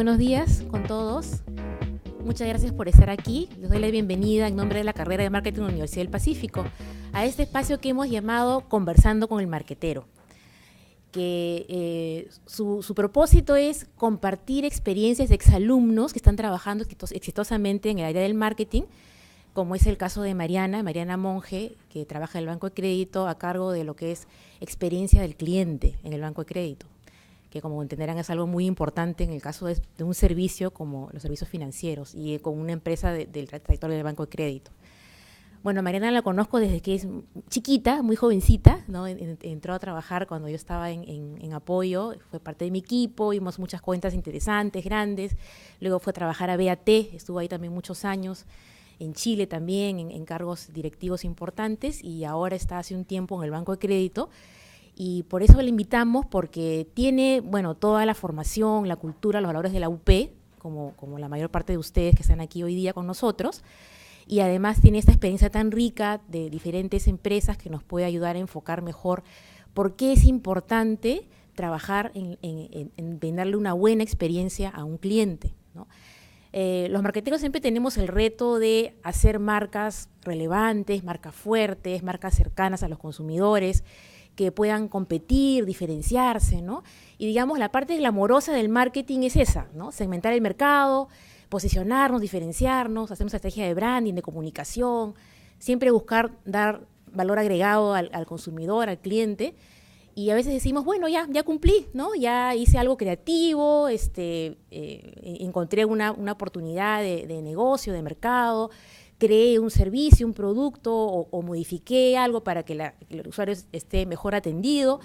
buenos días con todos. Muchas gracias por estar aquí. Les doy la bienvenida en nombre de la carrera de Marketing de la Universidad del Pacífico a este espacio que hemos llamado Conversando con el Marketero, que su propósito es compartir experiencias de exalumnos que están trabajando exitosamente en el área del marketing, como es el caso de Mariana Monge, que trabaja en el Banco de Crédito a cargo de lo que es experiencia del cliente en el Banco de Crédito, que como entenderán es algo muy importante en el caso de un servicio como los servicios financieros y con una empresa del trayectoria del Banco de Crédito. Bueno, Mariana la conozco desde que es chiquita, muy jovencita, ¿no? Entró a trabajar cuando yo estaba en apoyo, fue parte de mi equipo, vimos muchas cuentas interesantes, grandes, luego fue a trabajar a BAT, estuvo ahí también muchos años, en Chile también, en cargos directivos importantes, y ahora está hace un tiempo en el Banco de Crédito. Y por eso le invitamos, porque tiene, bueno, toda la formación, la cultura, los valores de la UP, como la mayor parte de ustedes que están aquí hoy día con nosotros, y además tiene esta experiencia tan rica de diferentes empresas que nos puede ayudar a enfocar mejor por qué es importante trabajar en brindarle una buena experiencia a un cliente, ¿no? Los marketeros siempre tenemos el reto de hacer marcas relevantes, marcas fuertes, marcas cercanas a los consumidores, que puedan competir, diferenciarse, ¿no? Y digamos, la parte glamorosa del marketing es esa, ¿no? Segmentar el mercado, posicionarnos, diferenciarnos, hacer una estrategia de branding, de comunicación, siempre buscar dar valor agregado al consumidor, al cliente. Y a veces decimos, bueno, ya cumplí, ¿no? Ya hice algo creativo, encontré una oportunidad de negocio, de mercado, creé un servicio, un producto o modifiqué algo para que el usuario esté mejor atendido.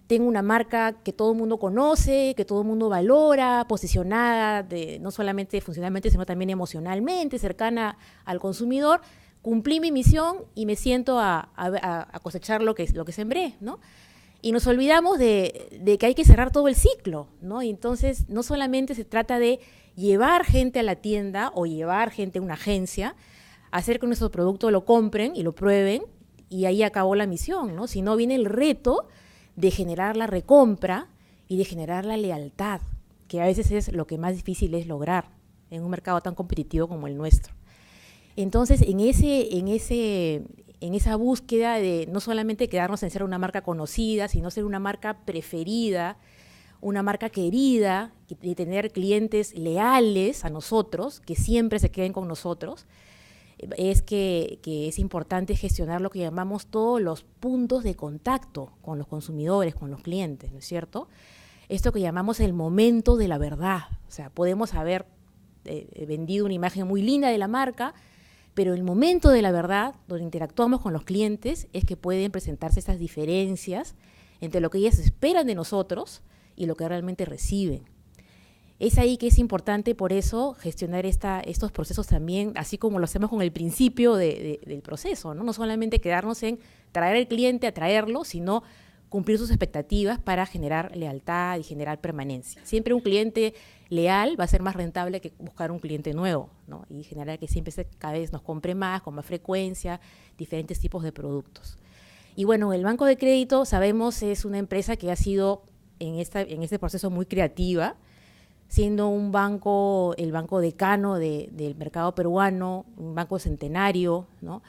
Tengo una marca que todo el mundo conoce, que todo el mundo valora, posicionada no solamente funcionalmente, sino también emocionalmente, cercana al consumidor. Cumplí mi misión y me siento a cosechar lo que sembré, ¿no? Y nos olvidamos de que hay que cerrar todo el ciclo, ¿no? Y entonces no solamente se trata de llevar gente a la tienda o llevar gente a una agencia, hacer que nuestro producto lo compren y lo prueben y ahí acabó la misión, ¿no? Sino viene el reto de generar la recompra y de generar la lealtad, que a veces es lo que más difícil es lograr en un mercado tan competitivo como el nuestro. Entonces, en esa búsqueda de no solamente quedarnos en ser una marca conocida, sino ser una marca preferida, una marca querida, y tener clientes leales a nosotros, que siempre se queden con nosotros, es que es importante gestionar lo que llamamos todos los puntos de contacto con los consumidores, con los clientes, ¿no es cierto? Esto que llamamos el momento de la verdad. O sea, podemos haber vendido una imagen muy linda de la marca, pero el momento de la verdad, donde interactuamos con los clientes, es que pueden presentarse estas diferencias entre lo que ellas esperan de nosotros y lo que realmente reciben. Es ahí que es importante, por eso, gestionar estos procesos también, así como lo hacemos con el principio del proceso, ¿no? No solamente quedarnos en traer al cliente, atraerlo, sino cumplir sus expectativas para generar lealtad y generar permanencia. Siempre un cliente leal va a ser más rentable que buscar un cliente nuevo, ¿no? Y generar que siempre cada vez nos compre más, con más frecuencia, diferentes tipos de productos. Y bueno, el Banco de Crédito, sabemos, es una empresa que ha sido en este proceso muy creativa, siendo un banco, el banco decano del mercado peruano, un banco centenario, ¿no?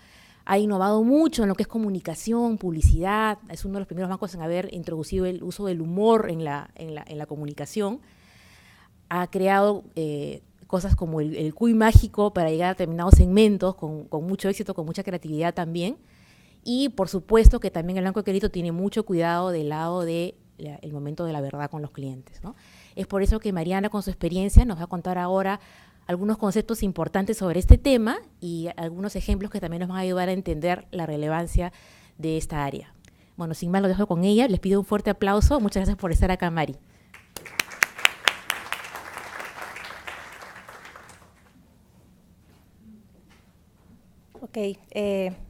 Ha innovado mucho en lo que es comunicación, publicidad, es uno de los primeros bancos en haber introducido el uso del humor en la comunicación. Ha creado cosas como el cuy mágico para llegar a determinados segmentos con mucho éxito, con mucha creatividad también. Y por supuesto que también el Banco de Crédito tiene mucho cuidado del lado del momento de la verdad con los clientes, ¿no? Es por eso que Mariana, con su experiencia, nos va a contar ahora algunos conceptos importantes sobre este tema y algunos ejemplos que también nos van a ayudar a entender la relevancia de esta área. Bueno, sin más lo dejo con ella. Les pido un fuerte aplauso. Muchas gracias por estar acá, Mari. Ok,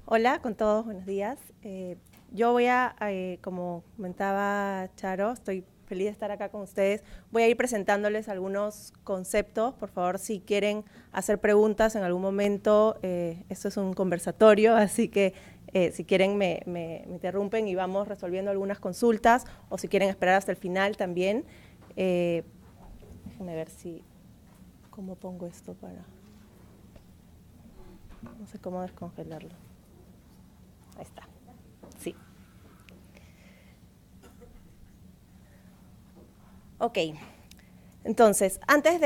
hola con todos, buenos días. Yo voy como comentaba Charo, estoy feliz de estar acá con ustedes. Voy a ir presentándoles algunos conceptos. Por favor, si quieren hacer preguntas en algún momento, esto es un conversatorio, así que si quieren me interrumpen y vamos resolviendo algunas consultas, o si quieren esperar hasta el final también. Déjenme ver si ¿Cómo pongo esto para...? No sé cómo descongelarlo. Ahí está. Sí. Ok. Entonces, antes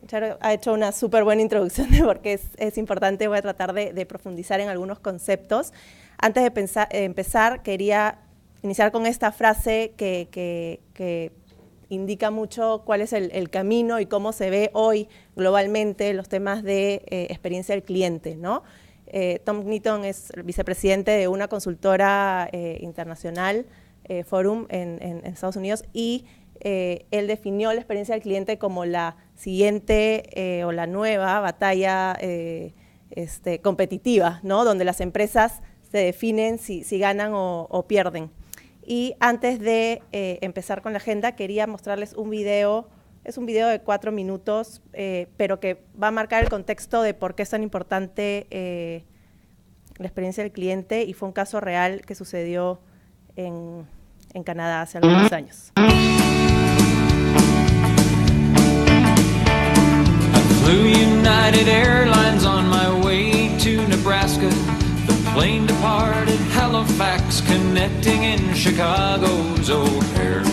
Charo ha hecho una súper buena introducción de por qué es importante. Voy a tratar de profundizar en algunos conceptos. Antes de empezar, quería iniciar con esta frase que indica mucho cuál es el camino y cómo se ve hoy globalmente los temas de experiencia del cliente, ¿no? Tom Knighton es el vicepresidente de una consultora internacional, Forum, en Estados Unidos, y él definió la experiencia del cliente como la siguiente o la nueva batalla competitiva, ¿no? Donde las empresas se definen si ganan o pierden. Y antes de empezar con la agenda, quería mostrarles un video. Es un video de 4 minutos, pero que va a marcar el contexto de por qué es tan importante la experiencia del cliente, y fue un caso real que sucedió en Canadá hace algunos años. Flew United Airlines on my way to Nebraska. The plane departed Halifax, connecting in Chicago's O'Hare.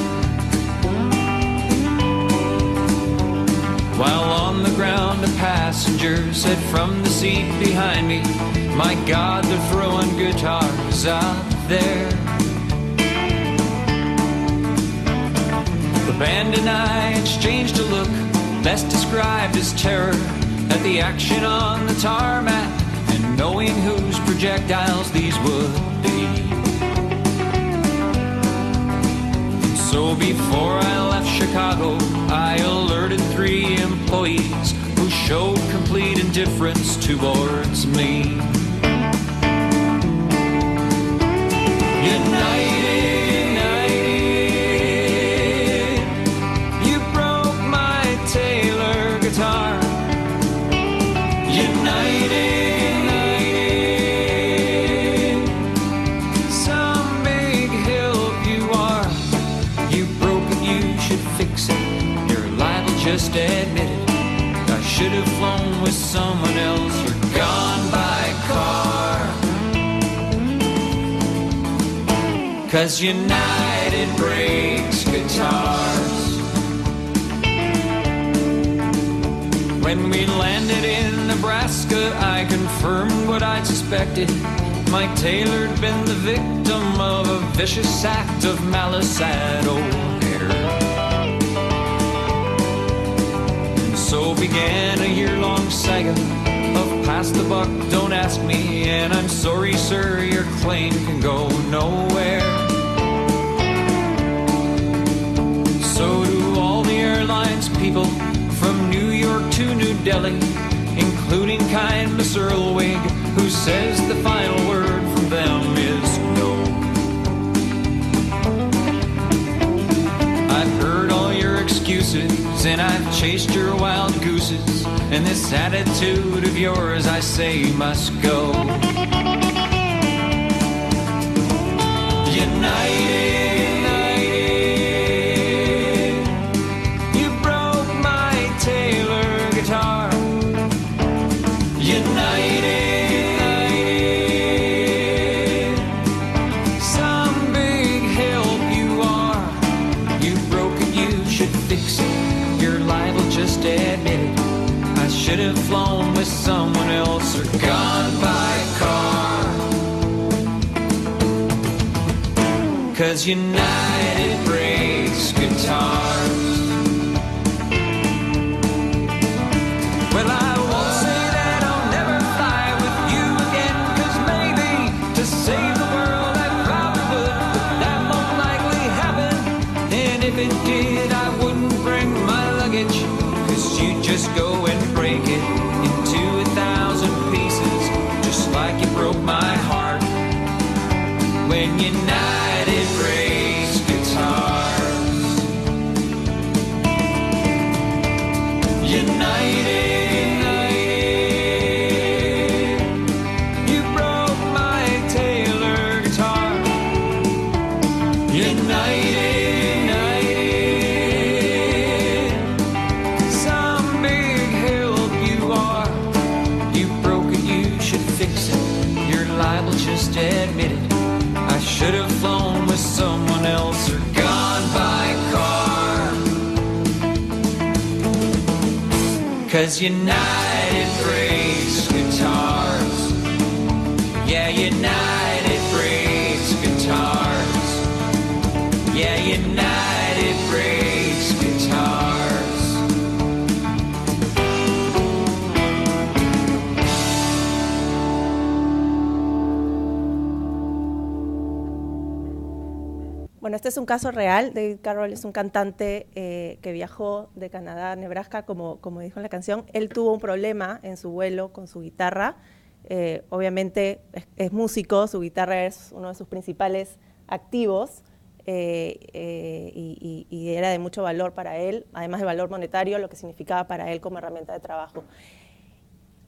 While on the ground, a passenger said from the seat behind me, "My God, they're throwing guitars out there." The band and I exchanged a look, best described as terror, at the action on the tarmac, and knowing whose projectiles these would be. So before I left Chicago, I alerted 3 employees who showed complete indifference towards me. Just admit it, I should have flown with someone else or gone by car. 'Cause United breaks guitars. When we landed in Nebraska, I confirmed what I'd suspected. Mike Taylor had been the victim of a vicious act of malice at O'Hare. So began a year-long saga of pass the buck, don't ask me, and I'm sorry, sir, your claim can go nowhere. So do all the airlines people from New York to New Delhi, including kind Miss Earlwig, who says the final word from them is no. I've heard all your excuses, and I've chased your wild gooses, and this attitude of yours, I say, must go. United, you broke my Taylor guitar. United, some big help you are. You broke it, you should fix it. You're liable, just admit it. I should have flown with someone else or gone by car. 'Cause United breaks guitars. Well, I won't say that I'll never fly with you again, 'cause maybe to save the world I probably would, but that won't likely happen. And if it did, I wouldn't bring my luggage, 'cause you'd just go and break it into 1,000 pieces, just like you broke my heart when United breaks guitars. United, you broke my Taylor guitar. United, some I will just admit it. I should have flown with someone else or gone by car. 'Cause United breaks guitars. Yeah, United breaks guitars. Yeah, United breaks guitars. Bueno, este es un caso real. David Carroll es un cantante que viajó de Canadá a Nebraska, como dijo en la canción. Él tuvo un problema en su vuelo con su guitarra. Obviamente es músico, su guitarra es uno de sus principales activos y era de mucho valor para él, además de valor monetario, lo que significaba para él como herramienta de trabajo.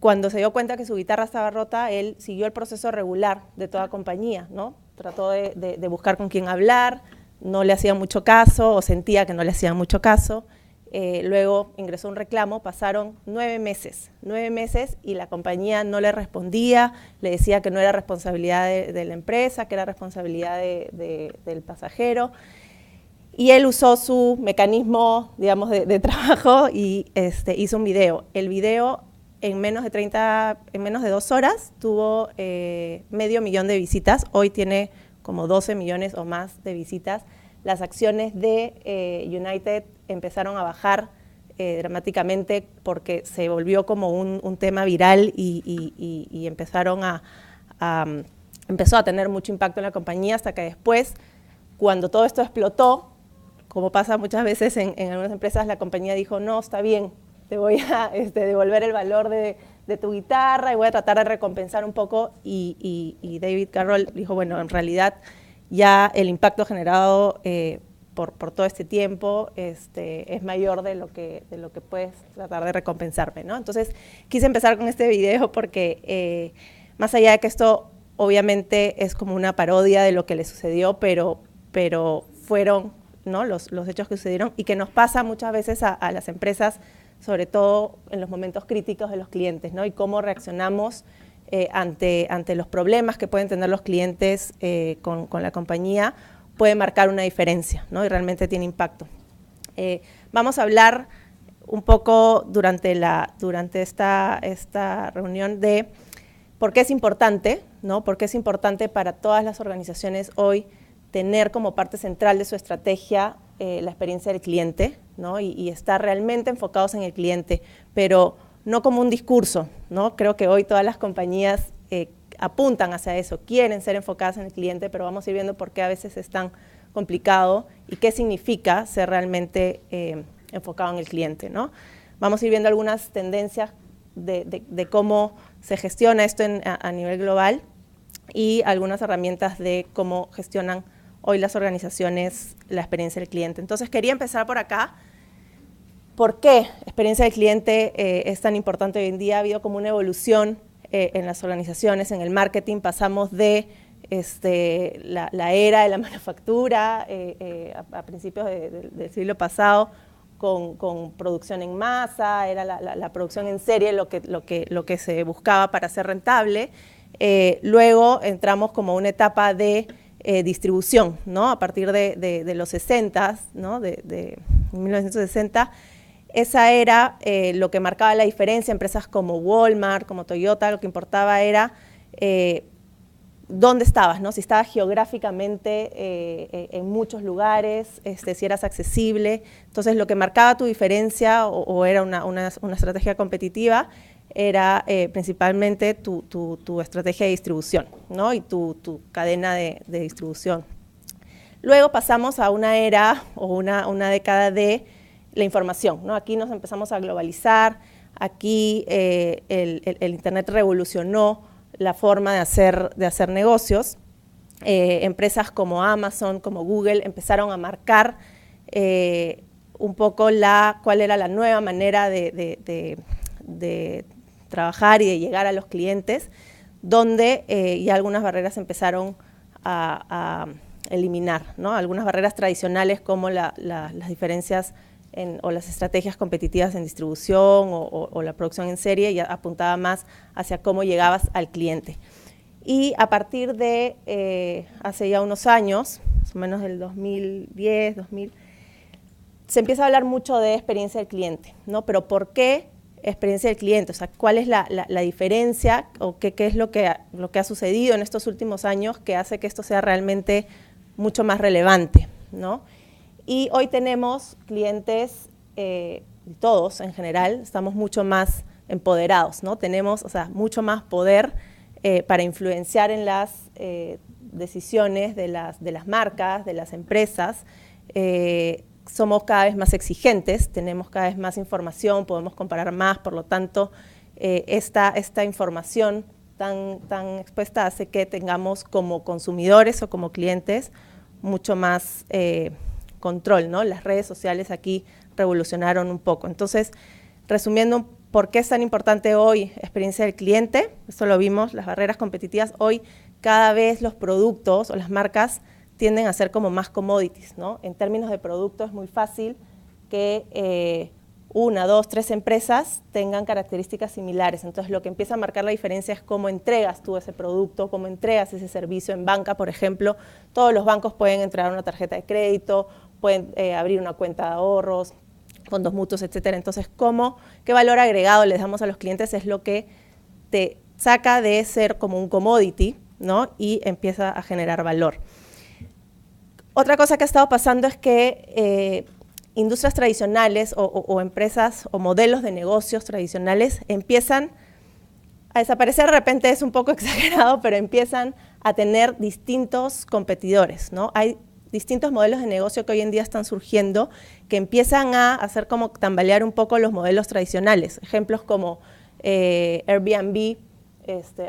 Cuando se dio cuenta que su guitarra estaba rota, él siguió el proceso regular de toda compañía, ¿no? Trató de buscar con quién hablar, no le hacía mucho caso o sentía que no le hacían mucho caso. Luego ingresó un reclamo, pasaron 9 meses y la compañía no le respondía, le decía que no era responsabilidad de la empresa, que era responsabilidad del pasajero. Y él usó su mecanismo, digamos, de trabajo y hizo un video. El video en menos de 2 horas tuvo 500,000 de visitas. Hoy tiene como 12 millones o más de visitas. Las acciones de United empezaron a bajar dramáticamente porque se volvió como un tema viral y empezó a tener mucho impacto en la compañía, hasta que después, cuando todo esto explotó, como pasa muchas veces en algunas empresas, la compañía dijo, no, está bien, te voy a devolver el valor de tu guitarra y voy a tratar de recompensar un poco. Y David Carroll dijo, bueno, en realidad ya el impacto generado por todo este tiempo es mayor de lo que puedes tratar de recompensarme, ¿no? Entonces quise empezar con este video porque más allá de que esto obviamente es como una parodia de lo que le sucedió, pero fueron, ¿no?, los hechos que sucedieron y que nos pasa muchas veces a las empresas, sobre todo en los momentos críticos de los clientes, ¿no? Y cómo reaccionamos ante los problemas que pueden tener los clientes con la compañía, puede marcar una diferencia, ¿no? Y realmente tiene impacto. Vamos a hablar un poco durante esta reunión de por qué es importante, ¿no? Por qué es importante para todas las organizaciones hoy tener como parte central de su estrategia la experiencia del cliente, ¿no? Y estar realmente enfocados en el cliente, pero no como un discurso, ¿no? Creo que hoy todas las compañías apuntan hacia eso, quieren ser enfocadas en el cliente, pero vamos a ir viendo por qué a veces es tan complicado y qué significa ser realmente enfocado en el cliente, ¿no? Vamos a ir viendo algunas tendencias de cómo se gestiona esto a nivel global y algunas herramientas de cómo gestionan hoy las organizaciones la experiencia del cliente. Entonces quería empezar por acá. ¿Por qué experiencia del cliente es tan importante hoy en día? Ha habido como una evolución en las organizaciones, en el marketing. Pasamos de la era de la manufactura a principios del siglo pasado con producción en masa, era la producción en serie lo que se buscaba para ser rentable. Luego entramos como una etapa de distribución, ¿no? A partir de los 60, ¿no? de 1960, esa era lo que marcaba la diferencia. Empresas como Walmart, como Toyota, lo que importaba era dónde estabas, ¿no? Si estabas geográficamente en muchos lugares, si eras accesible. Entonces, lo que marcaba tu diferencia o era una estrategia competitiva era principalmente tu estrategia de distribución, ¿no? Y tu cadena de distribución. Luego pasamos a una era o una década de la información, ¿no? Aquí nos empezamos a globalizar, aquí el Internet revolucionó la forma de hacer negocios. Empresas como Amazon, como Google, empezaron a marcar un poco cuál era la nueva manera de trabajar y de llegar a los clientes, donde ya algunas barreras empezaron a eliminar, ¿no? Algunas barreras tradicionales como las diferencias o las estrategias competitivas en distribución o la producción en serie, ya apuntaba más hacia cómo llegabas al cliente. Y a partir de hace ya unos años, más o menos del 2010, 2000, se empieza a hablar mucho de experiencia del cliente, ¿no? Pero ¿por qué experiencia del cliente? O sea, ¿cuál es la diferencia o qué es lo que ha sucedido en estos últimos años que hace que esto sea realmente mucho más relevante, ¿no? Y hoy tenemos clientes, todos en general, estamos mucho más empoderados, ¿no? Tenemos, o sea, mucho más poder para influenciar en las decisiones de las marcas, de las empresas. Somos cada vez más exigentes, tenemos cada vez más información, podemos comparar más, por lo tanto, esta información tan expuesta hace que tengamos como consumidores o como clientes mucho más control, ¿no? Las redes sociales aquí revolucionaron un poco. Entonces, resumiendo, ¿por qué es tan importante hoy experiencia del cliente? Esto lo vimos, las barreras competitivas. Hoy cada vez los productos o las marcas tienden a ser como más commodities, ¿no? En términos de producto es muy fácil que una, dos, tres empresas tengan características similares. Entonces, lo que empieza a marcar la diferencia es cómo entregas tú ese producto, cómo entregas ese servicio. En banca, por ejemplo, todos los bancos pueden entregar una tarjeta de crédito, pueden abrir una cuenta de ahorros, fondos mutuos, etcétera. Entonces, qué valor agregado les damos a los clientes es lo que te saca de ser como un commodity, ¿no? Y empieza a generar valor. Otra cosa que ha estado pasando es que industrias tradicionales o empresas o modelos de negocios tradicionales empiezan a desaparecer. De repente es un poco exagerado, pero empiezan a tener distintos competidores, ¿no? Hay distintos modelos de negocio que hoy en día están surgiendo que empiezan a hacer como tambalear un poco los modelos tradicionales. Ejemplos como Airbnb.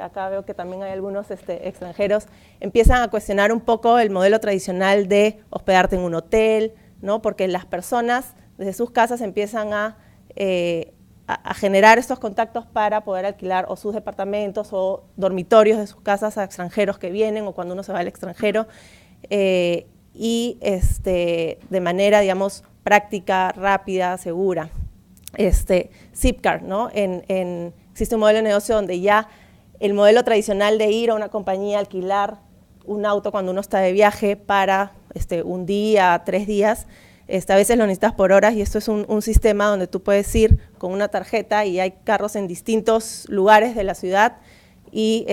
Acá veo que también hay algunos extranjeros, empiezan a cuestionar un poco el modelo tradicional de hospedarte en un hotel, ¿no? Porque las personas desde sus casas empiezan a generar estos contactos para poder alquilar o sus departamentos o dormitorios de sus casas a extranjeros que vienen o cuando uno se va al extranjero y de manera, digamos, práctica, rápida, segura. Zipcar, ¿no? Existe un modelo de negocio donde ya el modelo tradicional de ir a una compañía, alquilar un auto cuando uno está de viaje para un día, 3 días, a veces lo necesitas por horas y esto es un sistema donde tú puedes ir con una tarjeta y hay carros en distintos lugares de la ciudad y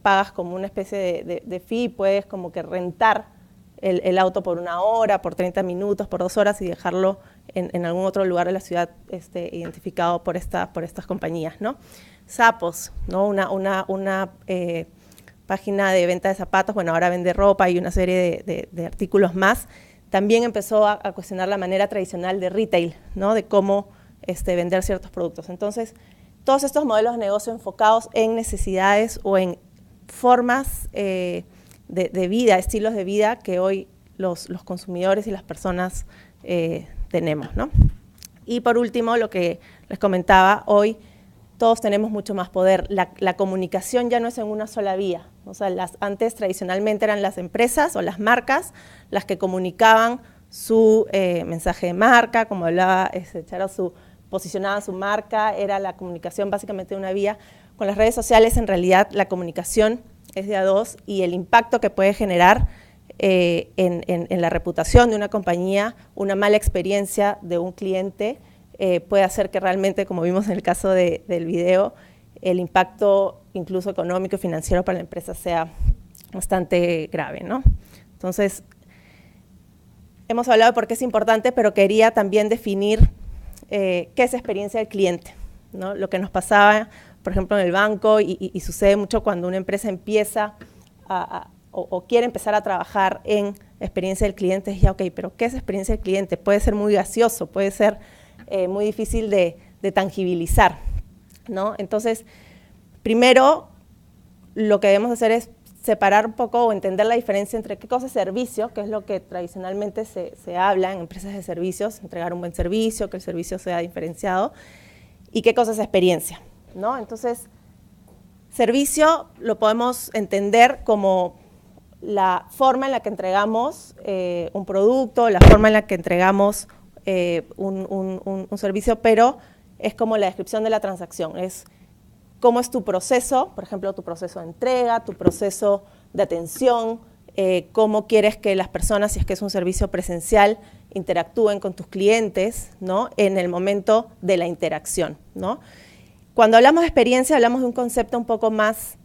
pagas como una especie de fee y puedes como que rentar el auto por 1 hora, por 30 minutos, por 2 horas y dejarlo en algún otro lugar de la ciudad identificado por estas compañías, ¿no? Zappos, ¿no? Una página de venta de zapatos, bueno, ahora vende ropa y una serie de artículos más, también empezó a cuestionar la manera tradicional de retail, ¿no? De cómo vender ciertos productos. Entonces, todos estos modelos de negocio enfocados en necesidades o en formas de vida, estilos de vida que hoy los consumidores y las personas tenemos, ¿no? Y por último, lo que les comentaba, hoy todos tenemos mucho más poder. La comunicación ya no es en una sola vía. O sea, antes tradicionalmente eran las empresas o las marcas las que comunicaban su mensaje de marca, como hablaba Charo, posicionaban su marca, era la comunicación básicamente de una vía. Con las redes sociales, en realidad, la comunicación es de a dos y el impacto que puede generar en la reputación de una compañía, una mala experiencia de un cliente, puede hacer que realmente, como vimos en el caso del video, el impacto incluso económico y financiero para la empresa sea bastante grave, ¿no? Entonces, hemos hablado de por qué es importante, pero quería también definir qué es experiencia del cliente, ¿no? Lo que nos pasaba, por ejemplo, en el banco y sucede mucho cuando una empresa empieza o quiere empezar a trabajar en experiencia del cliente, es ya, ok, pero ¿qué es experiencia del cliente? Puede ser muy gaseoso, puede ser muy difícil de tangibilizar, ¿no? Entonces, primero, lo que debemos hacer es separar un poco o entender la diferencia entre qué cosa es servicio, que es lo que tradicionalmente se habla en empresas de servicios, entregar un buen servicio, que el servicio sea diferenciado, y qué cosa es experiencia, ¿no? Entonces, servicio lo podemos entender como la forma en la que entregamos un producto, la forma en la que entregamos un servicio, pero es como la descripción de la transacción, es cómo es tu proceso, por ejemplo, tu proceso de entrega, tu proceso de atención, cómo quieres que las personas, si es que es un servicio presencial, interactúen con tus clientes, ¿no? En el momento de la interacción, ¿no? Cuando hablamos de experiencia, hablamos de un concepto un poco más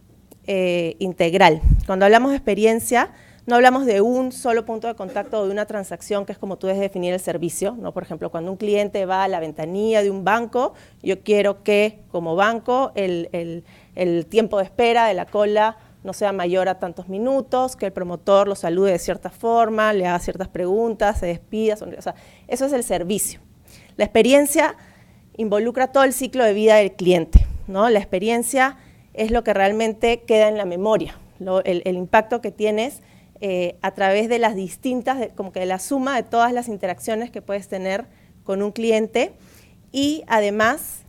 integral. Cuando hablamos de experiencia, no hablamos de un solo punto de contacto o de una transacción, que es como tú debes definir el servicio, ¿no? Por ejemplo, cuando un cliente va a la ventanilla de un banco, yo quiero que, como banco, el tiempo de espera de la cola no sea mayor a tantos minutos, que el promotor lo salude de cierta forma, le haga ciertas preguntas, se despida, sonríe. O sea, eso es el servicio. La experiencia involucra todo el ciclo de vida del cliente, ¿no? La experiencia es lo que realmente queda en la memoria, el impacto que tienes a través de las distintas, como que de la suma de todas las interacciones que puedes tener con un cliente, y además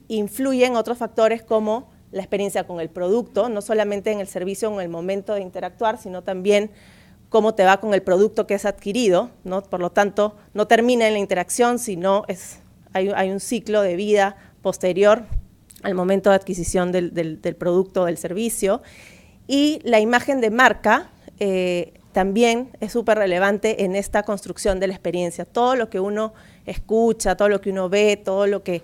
influyen otros factores como la experiencia con el producto, no solamente en el servicio o en el momento de interactuar, sino también cómo te va con el producto que es adquirido, ¿no? Por lo tanto, no termina en la interacción, sino hay un ciclo de vida posterior al momento de adquisición del producto o del servicio. Y la imagen de marca también es súper relevante en esta construcción de la experiencia. Todo lo que uno escucha, todo lo que uno ve, todo lo que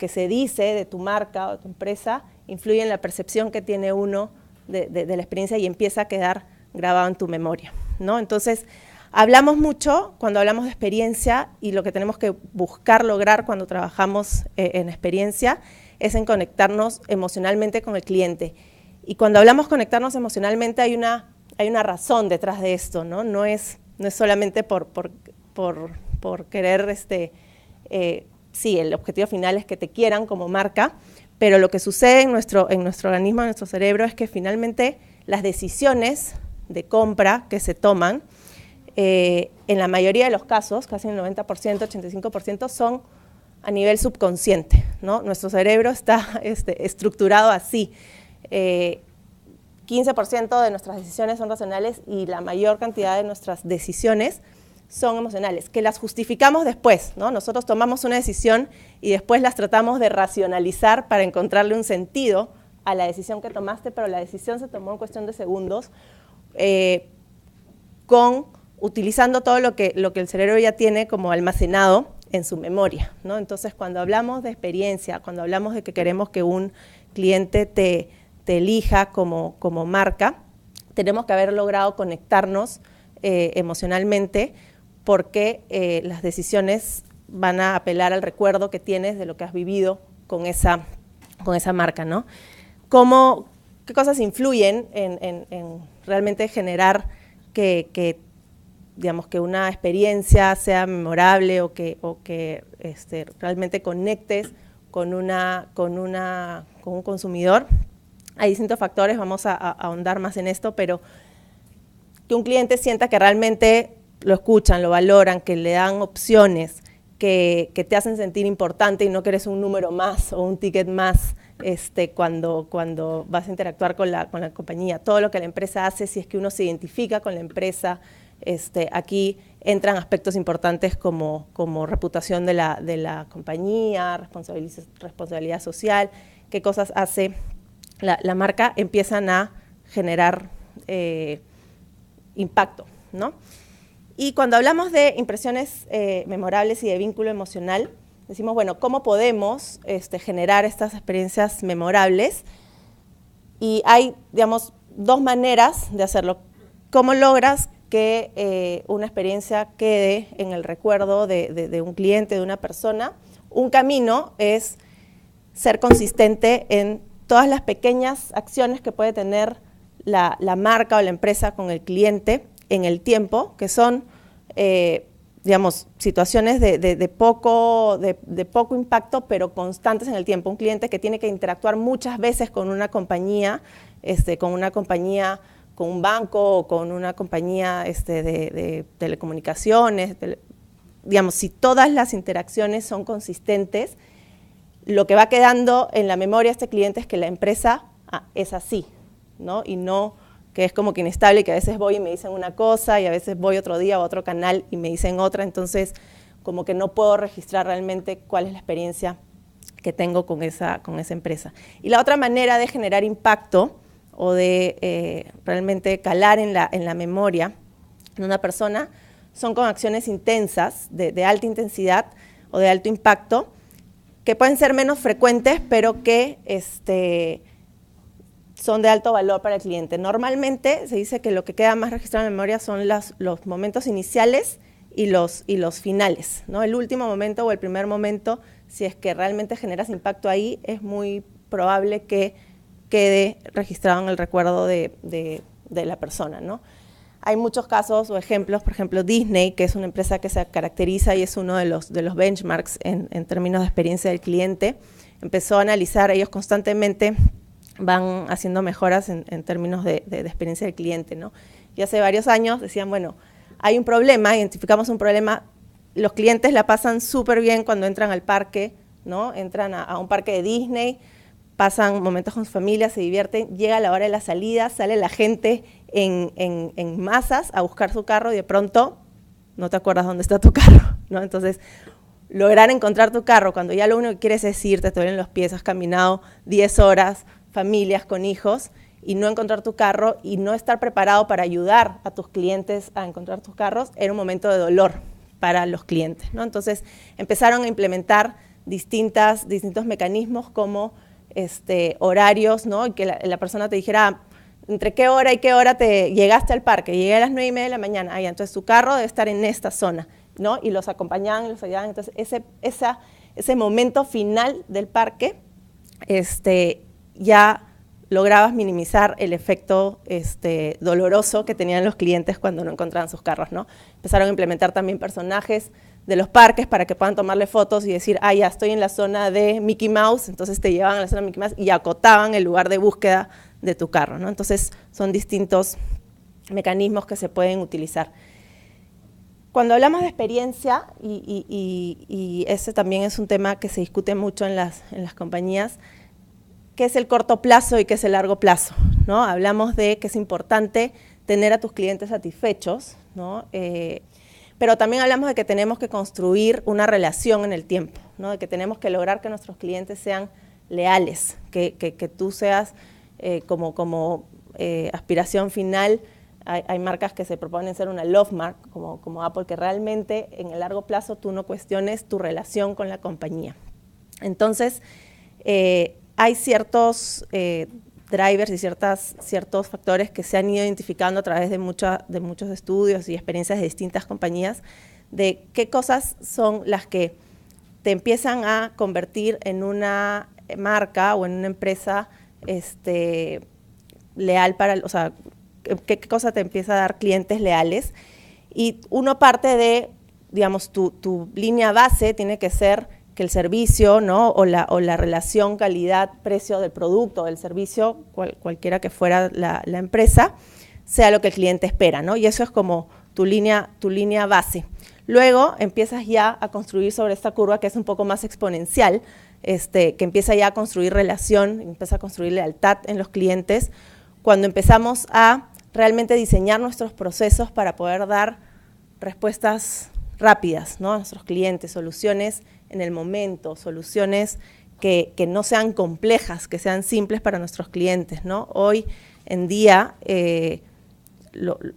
se dice de tu marca o de tu empresa influye en la percepción que tiene uno de la experiencia y empieza a quedar grabado en tu memoria, ¿no? Entonces, hablamos mucho cuando hablamos de experiencia, y lo que tenemos que buscar lograr cuando trabajamos en experiencia es en conectarnos emocionalmente con el cliente. Y cuando hablamos conectarnos emocionalmente hay una razón detrás de esto, ¿no? No es solamente por querer, sí, el objetivo final es que te quieran como marca, pero lo que sucede en nuestro organismo, en nuestro cerebro, es que finalmente las decisiones de compra que se toman, en la mayoría de los casos, casi el 90%, 85%, son a nivel subconsciente, ¿no? Nuestro cerebro está estructurado así. 15% de nuestras decisiones son racionales y la mayor cantidad de nuestras decisiones son emocionales, que las justificamos después, ¿no? Nosotros tomamos una decisión y después las tratamos de racionalizar para encontrarle un sentido a la decisión que tomaste, pero la decisión se tomó en cuestión de segundos, utilizando todo lo que el cerebro ya tiene como almacenado en su memoria, ¿no? Entonces, cuando hablamos de experiencia, cuando hablamos de que queremos que un cliente te elija como marca, tenemos que haber logrado conectarnos emocionalmente, porque las decisiones van a apelar al recuerdo que tienes de lo que has vivido con esa marca, ¿no? ¿Qué cosas influyen en realmente generar que digamos, que una experiencia sea memorable o que realmente conectes con un consumidor? Hay distintos factores, vamos a ahondar más en esto, pero que un cliente sienta que realmente lo escuchan, lo valoran, que le dan opciones, que te hacen sentir importante y no que eres un número más o un ticket más cuando vas a interactuar con la compañía. Todo lo que la empresa hace, si es que uno se identifica con la empresa, aquí entran aspectos importantes como reputación de la compañía, responsabilidad social, qué cosas hace la marca, empiezan a generar impacto, ¿no? Y cuando hablamos de impresiones memorables y de vínculo emocional, decimos, bueno, ¿cómo podemos generar estas experiencias memorables? Y hay, digamos, dos maneras de hacerlo. ¿Cómo logras que una experiencia quede en el recuerdo de un cliente, de una persona? Un camino es ser consistente en todas las pequeñas acciones que puede tener la marca o la empresa con el cliente en el tiempo, que son, digamos, situaciones de poco impacto, pero constantes en el tiempo. Un cliente que tiene que interactuar muchas veces con una compañía, con un banco o con una compañía de telecomunicaciones, digamos, si todas las interacciones son consistentes, lo que va quedando en la memoria de este cliente es que la empresa es así, ¿no? Y no que es como que inestable, que a veces voy y me dicen una cosa y a veces voy otro día a otro canal y me dicen otra, entonces como que no puedo registrar realmente cuál es la experiencia que tengo con esa empresa. Y la otra manera de generar impacto o de realmente calar en la memoria de una persona son con acciones intensas, de alta intensidad o de alto impacto, que pueden ser menos frecuentes, pero que son de alto valor para el cliente. Normalmente se dice que lo que queda más registrado en memoria son los momentos iniciales y los finales, ¿no? El último momento o el primer momento, si es que realmente generas impacto ahí, es muy probable que quede registrado en el recuerdo de la persona, ¿no? Hay muchos casos o ejemplos, por ejemplo, Disney, que es una empresa que se caracteriza y es uno de los benchmarks en términos de experiencia del cliente. Empezó a analizar, ellos constantemente van haciendo mejoras en términos de experiencia del cliente, ¿no? Y hace varios años decían, bueno, hay un problema, identificamos un problema, los clientes la pasan súper bien cuando entran al parque, ¿no? Entran a un parque de Disney, pasan momentos con su familia, se divierten, llega la hora de la salida, sale la gente en masas a buscar su carro y de pronto no te acuerdas dónde está tu carro, ¿no? Entonces, lograr encontrar tu carro cuando ya lo único que quieres es irte, te duelen los pies, has caminado 10 horas, familias con hijos, y no encontrar tu carro y no estar preparado para ayudar a tus clientes a encontrar tus carros, era un momento de dolor para los clientes, ¿no? Entonces, empezaron a implementar distintos mecanismos como horarios, ¿no? Y que la persona te dijera, ¿entre qué hora y qué hora te llegaste al parque? Llegué a las 9:30 de la mañana. Ah, ya, entonces tu carro debe estar en esta zona, ¿no? Y los acompañaban y los ayudaban. Entonces, ese momento final del parque, ya lograbas minimizar el efecto doloroso que tenían los clientes cuando no encontraban sus carros, ¿no? Empezaron a implementar también personajes de los parques para que puedan tomarle fotos y decir, ah, ya estoy en la zona de Mickey Mouse, entonces te llevaban a la zona de Mickey Mouse y acotaban el lugar de búsqueda de tu carro, ¿no? Entonces, son distintos mecanismos que se pueden utilizar. Cuando hablamos de experiencia, y ese también es un tema que se discute mucho en las compañías, ¿qué es el corto plazo y qué es el largo plazo? ¿No? Hablamos de que es importante tener a tus clientes satisfechos, ¿no? Pero también hablamos de que tenemos que construir una relación en el tiempo, ¿no? De que tenemos que lograr que nuestros clientes sean leales, que tú seas como aspiración final. Hay marcas que se proponen ser una love mark, como Apple, que realmente en el largo plazo tú no cuestiones tu relación con la compañía. Entonces, hay ciertos drivers y ciertos factores que se han ido identificando a través de muchos estudios y experiencias de distintas compañías, de qué cosas son las que te empiezan a convertir en una marca o en una empresa leal o sea, qué cosa te empieza a dar clientes leales. Y uno parte de, digamos, tu línea base tiene que ser que el servicio, ¿no? o la relación calidad-precio del producto, del servicio, cualquiera que fuera la empresa, sea lo que el cliente espera, ¿no? Y eso es como tu línea base. Luego empiezas ya a construir sobre esta curva que es un poco más exponencial, que empieza ya a construir relación, empieza a construir lealtad en los clientes, cuando empezamos a realmente diseñar nuestros procesos para poder dar respuestas rápidas, ¿no? A nuestros clientes, soluciones en el momento, soluciones que no sean complejas, que sean simples para nuestros clientes, ¿no? Hoy en día,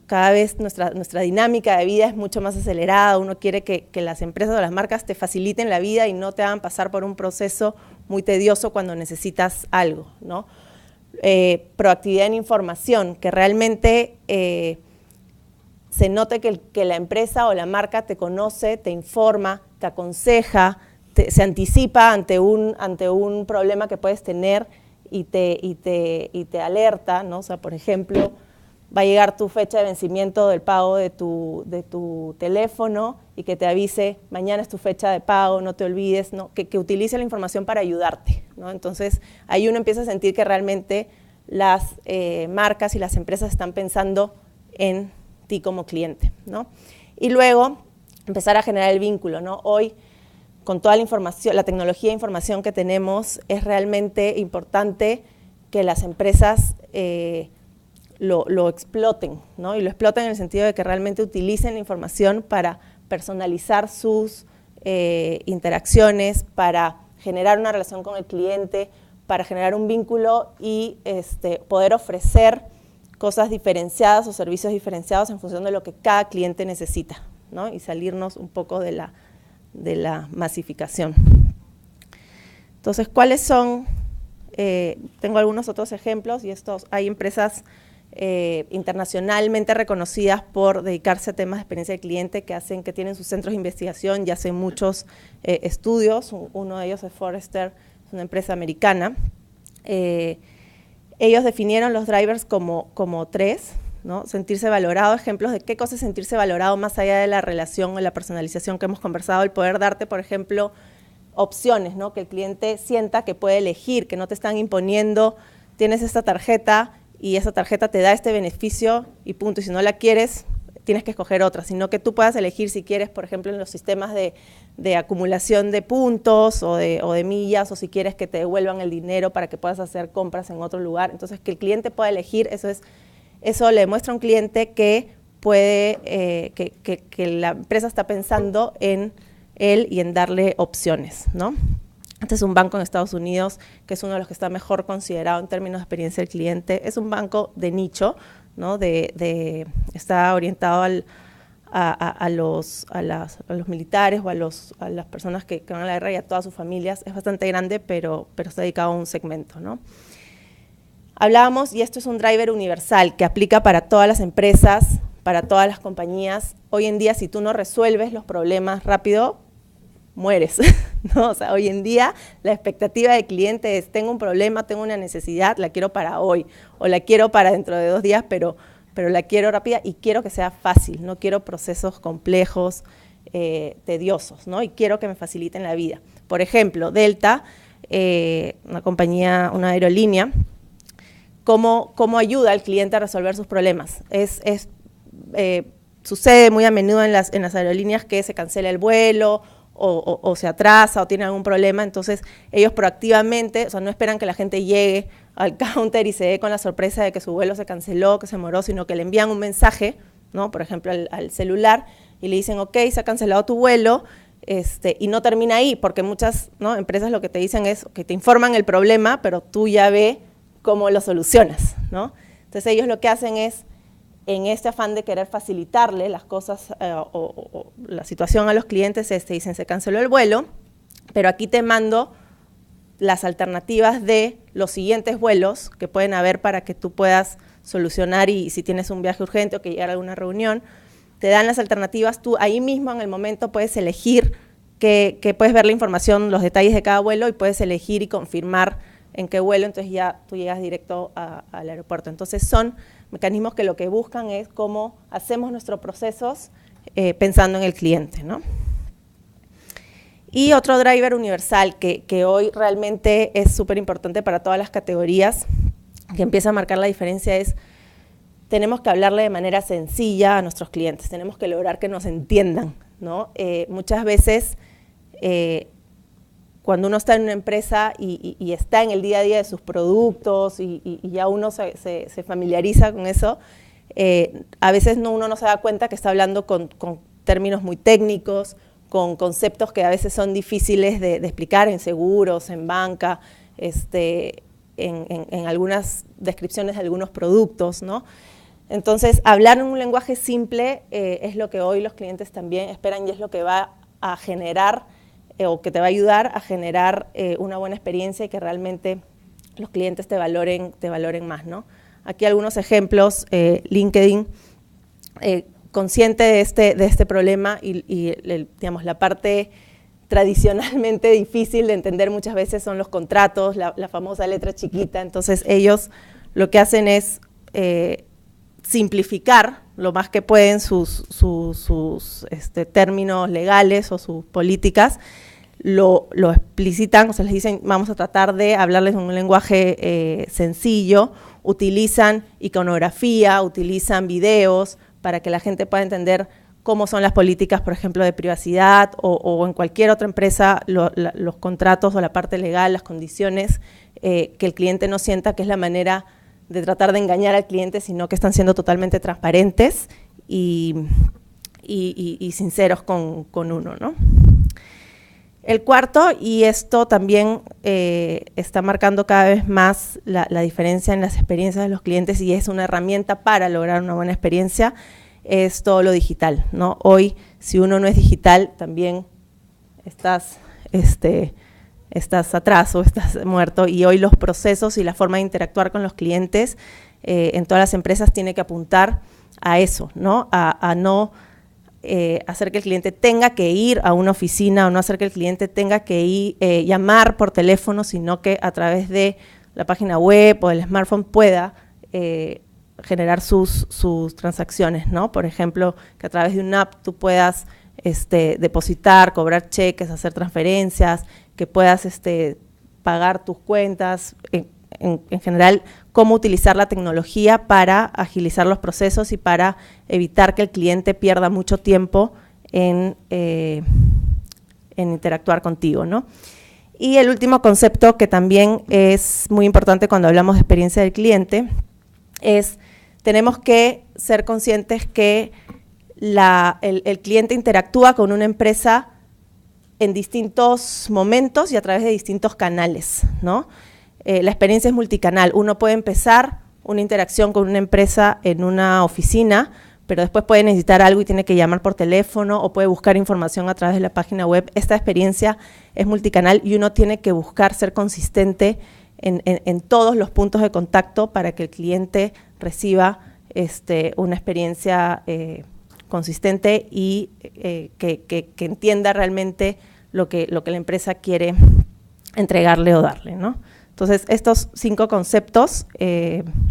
cada vez nuestra dinámica de vida es mucho más acelerada, uno quiere que las empresas o las marcas te faciliten la vida y no te hagan pasar por un proceso muy tedioso cuando necesitas algo, ¿no? Proactividad en información, que realmente se note que la empresa o la marca te conoce, te informa, te aconseja, se anticipa ante un problema que puedes tener y te alerta, ¿no? O sea, por ejemplo, va a llegar tu fecha de vencimiento del pago de tu teléfono y que te avise, mañana es tu fecha de pago, no te olvides, ¿no? Que utilice la información para ayudarte, ¿no? Entonces, ahí uno empieza a sentir que realmente las marcas y las empresas están pensando en ti como cliente, ¿no? Y luego, empezar a generar el vínculo, ¿no? Hoy, con toda la información, la tecnología de información que tenemos, es realmente importante que las empresas lo exploten, ¿no? Y lo exploten en el sentido de que realmente utilicen la información para personalizar sus interacciones, para generar una relación con el cliente, para generar un vínculo y poder ofrecer cosas diferenciadas o servicios diferenciados en función de lo que cada cliente necesita, ¿no? Y salirnos un poco de la masificación. Entonces, ¿cuáles son? Tengo algunos otros ejemplos, y hay empresas internacionalmente reconocidas por dedicarse a temas de experiencia de cliente que tienen sus centros de investigación y hacen muchos estudios. Uno de ellos es Forrester, es una empresa americana. Ellos definieron los drivers como 3, ¿no? Sentirse valorado, ejemplos de qué cosa es sentirse valorado más allá de la relación o la personalización que hemos conversado, el poder darte, por ejemplo, opciones, ¿no? Que el cliente sienta que puede elegir, que no te están imponiendo, tienes esta tarjeta y esa tarjeta te da este beneficio y punto, y si no la quieres, tienes que escoger otra, sino que tú puedas elegir si quieres, por ejemplo, en los sistemas de acumulación de puntos o de millas, o si quieres que te devuelvan el dinero para que puedas hacer compras en otro lugar. Entonces, que el cliente pueda elegir, eso le demuestra a un cliente que que la empresa está pensando en él y en darle opciones, ¿no? Este es un banco en Estados Unidos que es uno de los que está mejor considerado en términos de experiencia del cliente. Es un banco de nicho, ¿no? Está orientado a los militares o a las personas que van a la guerra y a todas sus familias. Es bastante grande, pero está dedicado a un segmento, ¿no? Hablábamos, y esto es un driver universal que aplica para todas las empresas, para todas las compañías. Hoy en día, si tú no resuelves los problemas rápido, mueres, ¿no? O sea, hoy en día la expectativa del cliente es: tengo un problema, tengo una necesidad, la quiero para hoy, o la quiero para dentro de 2 días, pero la quiero rápida y quiero que sea fácil, no quiero procesos complejos, tediosos, ¿no? Y quiero que me faciliten la vida. Por ejemplo, Delta, una compañía, una aerolínea, ¿cómo ayuda al cliente a resolver sus problemas? Sucede muy a menudo en las aerolíneas que se cancela el vuelo, o se atrasa o tiene algún problema. Entonces ellos proactivamente, o sea, no esperan que la gente llegue al counter y se dé con la sorpresa de que su vuelo se canceló, que se demoró, sino que le envían un mensaje, ¿no? Por ejemplo, al celular, y le dicen: ok, se ha cancelado tu vuelo, y no termina ahí, porque muchas, ¿no?, empresas lo que te dicen es que te informan el problema, pero tú ya ve cómo lo solucionas, ¿no? Entonces ellos lo que hacen es, en este afán de querer facilitarle las cosas o la situación a los clientes, dicen: se canceló el vuelo, pero aquí te mando las alternativas de los siguientes vuelos que pueden haber para que tú puedas solucionar, y si tienes un viaje urgente o que llegar a alguna reunión, te dan las alternativas. Tú ahí mismo en el momento puedes elegir, que puedes ver la información, los detalles de cada vuelo, y puedes elegir y confirmar en qué vuelo, entonces ya tú llegas directo al aeropuerto. Entonces son mecanismos que lo que buscan es cómo hacemos nuestros procesos pensando en el cliente, ¿no? Y otro driver universal que hoy realmente es súper importante para todas las categorías, que empieza a marcar la diferencia, es: tenemos que hablarle de manera sencilla a nuestros clientes, tenemos que lograr que nos entiendan, ¿no? Muchas veces, cuando uno está en una empresa y está en el día a día de sus productos y ya uno se familiariza con eso, a veces uno no se da cuenta que está hablando con términos muy técnicos, con conceptos que a veces son difíciles de explicar en seguros, en banca, en algunas descripciones de algunos productos, ¿no? Entonces, hablar en un lenguaje simple es lo que hoy los clientes también esperan, y es lo que va a generar o que te va a ayudar a generar una buena experiencia y que realmente los clientes te valoren más, ¿no? Aquí algunos ejemplos. LinkedIn, consciente de este problema y digamos, la parte tradicionalmente difícil de entender muchas veces son los contratos, la famosa letra chiquita. Entonces ellos lo que hacen es simplificar lo más que pueden sus términos legales o sus políticas, lo explicitan, o sea, les dicen: vamos a tratar de hablarles en un lenguaje sencillo, utilizan iconografía, utilizan videos para que la gente pueda entender cómo son las políticas, por ejemplo, de privacidad, o en cualquier otra empresa, los contratos o la parte legal, las condiciones, que el cliente no sienta que es la manera de tratar de engañar al cliente, sino que están siendo totalmente transparentes y sinceros con uno, ¿no? El cuarto, y esto también está marcando cada vez más la diferencia en las experiencias de los clientes y es una herramienta para lograr una buena experiencia, es todo lo digital, ¿no? Hoy, si uno no es digital, también estás atrás o estás muerto, y hoy los procesos y la forma de interactuar con los clientes en todas las empresas tiene que apuntar a eso, ¿no? A no hacer que el cliente tenga que ir a una oficina o no hacer que el cliente tenga que llamar por teléfono, sino que a través de la página web o del smartphone pueda generar sus transacciones, ¿no? Por ejemplo, que a través de una app tú puedas depositar, cobrar cheques, hacer transferencias, que puedas pagar tus cuentas, en general, cómo utilizar la tecnología para agilizar los procesos y para evitar que el cliente pierda mucho tiempo en interactuar contigo, ¿no? Y el último concepto que también es muy importante cuando hablamos de experiencia del cliente es, tenemos que ser conscientes que el cliente interactúa con una empresa en distintos momentos y a través de distintos canales, ¿no? La experiencia es multicanal. Uno puede empezar una interacción con una empresa en una oficina, pero después puede necesitar algo y tiene que llamar por teléfono o puede buscar información a través de la página web. Esta experiencia es multicanal y uno tiene que buscar ser consistente en todos los puntos de contacto para que el cliente reciba una experiencia consistente y que entienda realmente lo que la empresa quiere entregarle o darle, ¿no? Entonces, estos 5 conceptos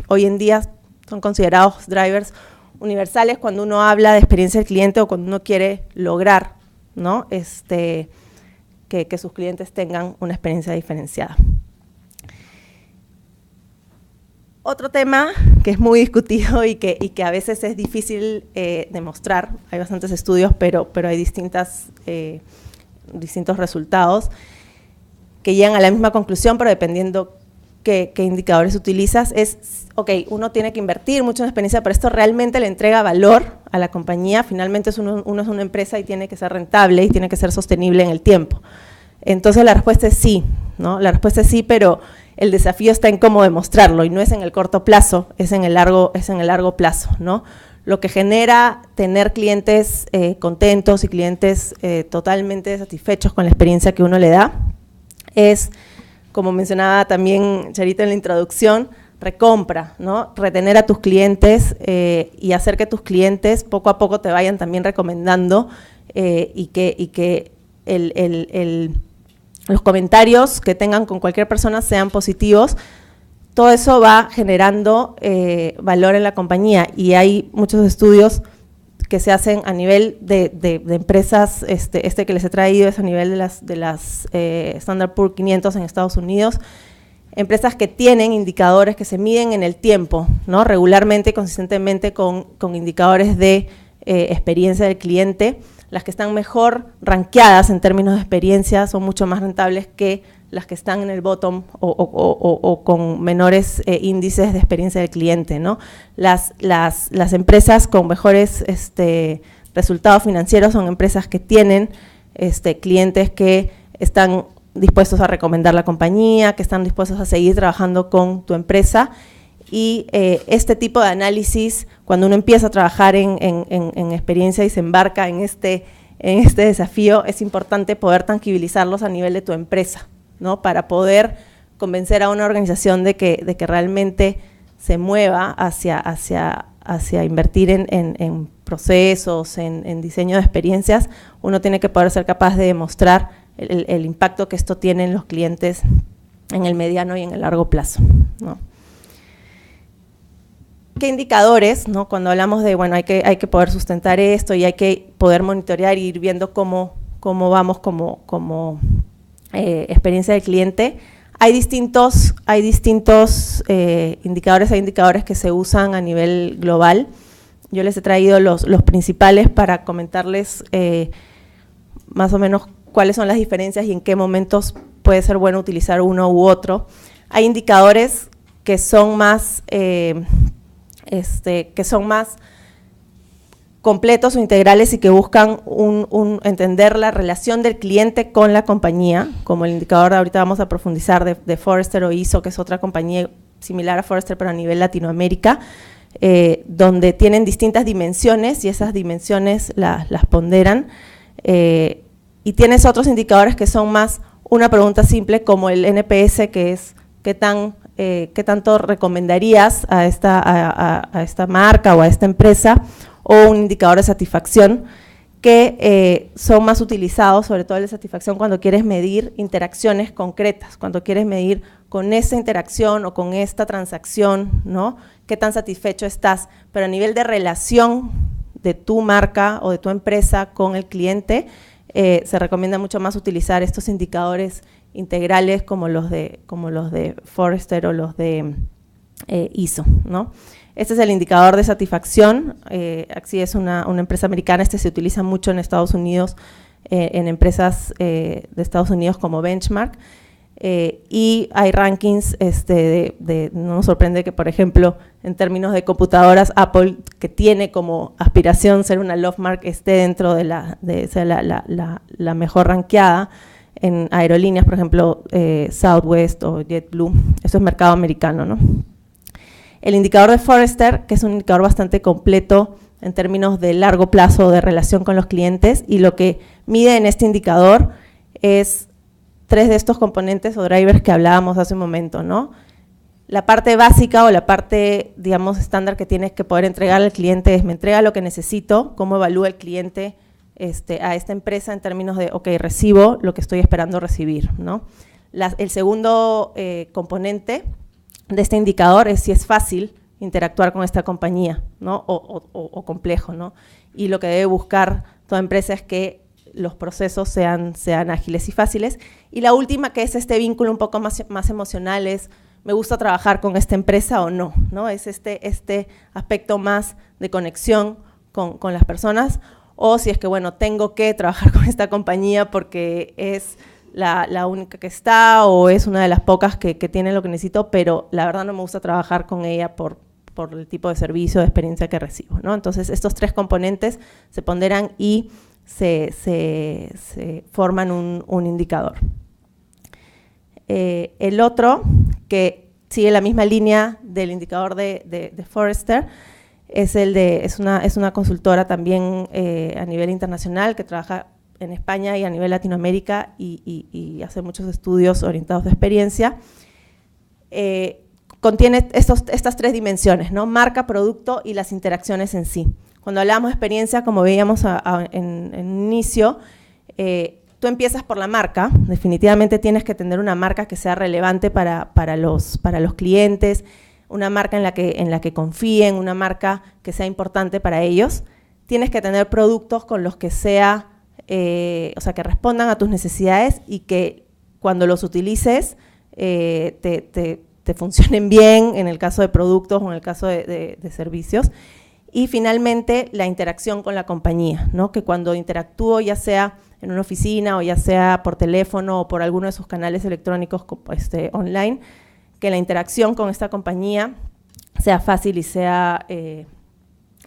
hoy en día son considerados drivers universales cuando uno habla de experiencia del cliente o cuando uno quiere lograr, ¿no? Que sus clientes tengan una experiencia diferenciada. Otro tema que es muy discutido y que a veces es difícil demostrar, hay bastantes estudios, pero hay distintos resultados que llegan a la misma conclusión, pero dependiendo qué indicadores utilizas, es, ok, uno tiene que invertir mucho en experiencia, pero esto realmente le entrega valor a la compañía. Finalmente uno es una empresa y tiene que ser rentable y tiene que ser sostenible en el tiempo. Entonces la respuesta es sí, ¿no? La respuesta es sí, pero el desafío está en cómo demostrarlo y no es en el corto plazo, es en el largo plazo, ¿no? Lo que genera tener clientes contentos y clientes totalmente satisfechos con la experiencia que uno le da es, como mencionaba también Charito en la introducción, recompra, ¿no? Retener a tus clientes y hacer que tus clientes poco a poco te vayan también recomendando y que los comentarios que tengan con cualquier persona sean positivos. Todo eso va generando valor en la compañía y hay muchos estudios que se hacen a nivel de empresas, que les he traído es a nivel de las Standard Poor's 500 en Estados Unidos, empresas que tienen indicadores que se miden en el tiempo, ¿no? Regularmente, consistentemente con indicadores de experiencia del cliente. Las que están mejor rankeadas en términos de experiencia son mucho más rentables que las que están en el bottom o con menores índices de experiencia del cliente, ¿no? Las empresas con mejores resultados financieros son empresas que tienen clientes que están dispuestos a recomendar la compañía, que están dispuestos a seguir trabajando con tu empresa. Y este tipo de análisis, cuando uno empieza a trabajar en experiencia y se embarca en este desafío, es importante poder tangibilizarlos a nivel de tu empresa, ¿no? Para poder convencer a una organización de que realmente se mueva hacia invertir en procesos, en diseño de experiencias. Uno tiene que poder ser capaz de demostrar el impacto que esto tiene en los clientes en el mediano y en el largo plazo, ¿no? ¿Qué indicadores, ¿no? Cuando hablamos de, bueno, hay que poder sustentar esto y hay que poder monitorear y ir viendo cómo vamos como experiencia del cliente? Hay distintos indicadores, hay indicadores que se usan a nivel global. Yo les he traído los principales para comentarles más o menos cuáles son las diferencias y en qué momentos puede ser bueno utilizar uno u otro. Hay indicadores que son más completos o integrales y que buscan entender la relación del cliente con la compañía, como el indicador, ahorita vamos a profundizar, de Forrester o ISO, que es otra compañía similar a Forrester pero a nivel Latinoamérica, donde tienen distintas dimensiones y esas dimensiones las ponderan, y tienes otros indicadores que son más una pregunta simple, como el NPS, que es qué tanto recomendarías a esta marca o a esta empresa, o un indicador de satisfacción, que son más utilizados, sobre todo el de satisfacción, cuando quieres medir interacciones concretas, cuando quieres medir con esa interacción o con esta transacción, ¿no?, qué tan satisfecho estás, pero a nivel de relación de tu marca o de tu empresa con el cliente, se recomienda mucho más utilizar estos indicadores integrales como los de Forrester o los de ISO, ¿no? Este es el indicador de satisfacción, Axi es una empresa americana, este se utiliza mucho en Estados Unidos, en empresas de Estados Unidos como Benchmark, y hay rankings, no nos sorprende que, por ejemplo, en términos de computadoras, Apple, que tiene como aspiración ser una Love Mark, esté dentro de la mejor rankeada. En aerolíneas, por ejemplo, Southwest o JetBlue, eso es mercado americano, ¿no? El indicador de Forrester, que es un indicador bastante completo en términos de largo plazo de relación con los clientes, y lo que mide en este indicador es 3 de estos componentes o drivers que hablábamos hace un momento, ¿no? La parte básica o la parte, digamos, estándar que tienes que poder entregar al cliente es: me entrega lo que necesito, cómo evalúa el cliente a esta empresa en términos de, ok, recibo lo que estoy esperando recibir, ¿no? El segundo componente de este indicador es si es fácil interactuar con esta compañía, ¿no?, o complejo, ¿no? Y lo que debe buscar toda empresa es que los procesos sean ágiles y fáciles. Y la última, que es este vínculo un poco más emocional, es: ¿me gusta trabajar con esta empresa o no? ¿No? Es este aspecto más de conexión con las personas, o si es que, bueno, tengo que trabajar con esta compañía porque es la única que está, o es una de las pocas que tiene lo que necesito, pero la verdad no me gusta trabajar con ella por el tipo de servicio, de experiencia que recibo, ¿no? Entonces, estos 3 componentes se ponderan y se forman un indicador. El otro, que sigue la misma línea del indicador de Forrester, es una consultora también a nivel internacional que trabaja en España y a nivel Latinoamérica y hace muchos estudios orientados de experiencia. Contiene estas 3 dimensiones, ¿no? Marca, producto y las interacciones en sí. Cuando hablamos de experiencia, como veíamos en inicio, tú empiezas por la marca. Definitivamente tienes que tener una marca que sea relevante para los clientes, una marca en la que confíen, una marca que sea importante para ellos. Tienes que tener productos con los que que respondan a tus necesidades y que cuando los utilices te funcionen bien, en el caso de productos o en el caso de servicios. Y finalmente, la interacción con la compañía, ¿no? Que cuando interactúo, ya sea en una oficina o ya sea por teléfono o por alguno de sus canales electrónicos online, que la interacción con esta compañía sea fácil y sea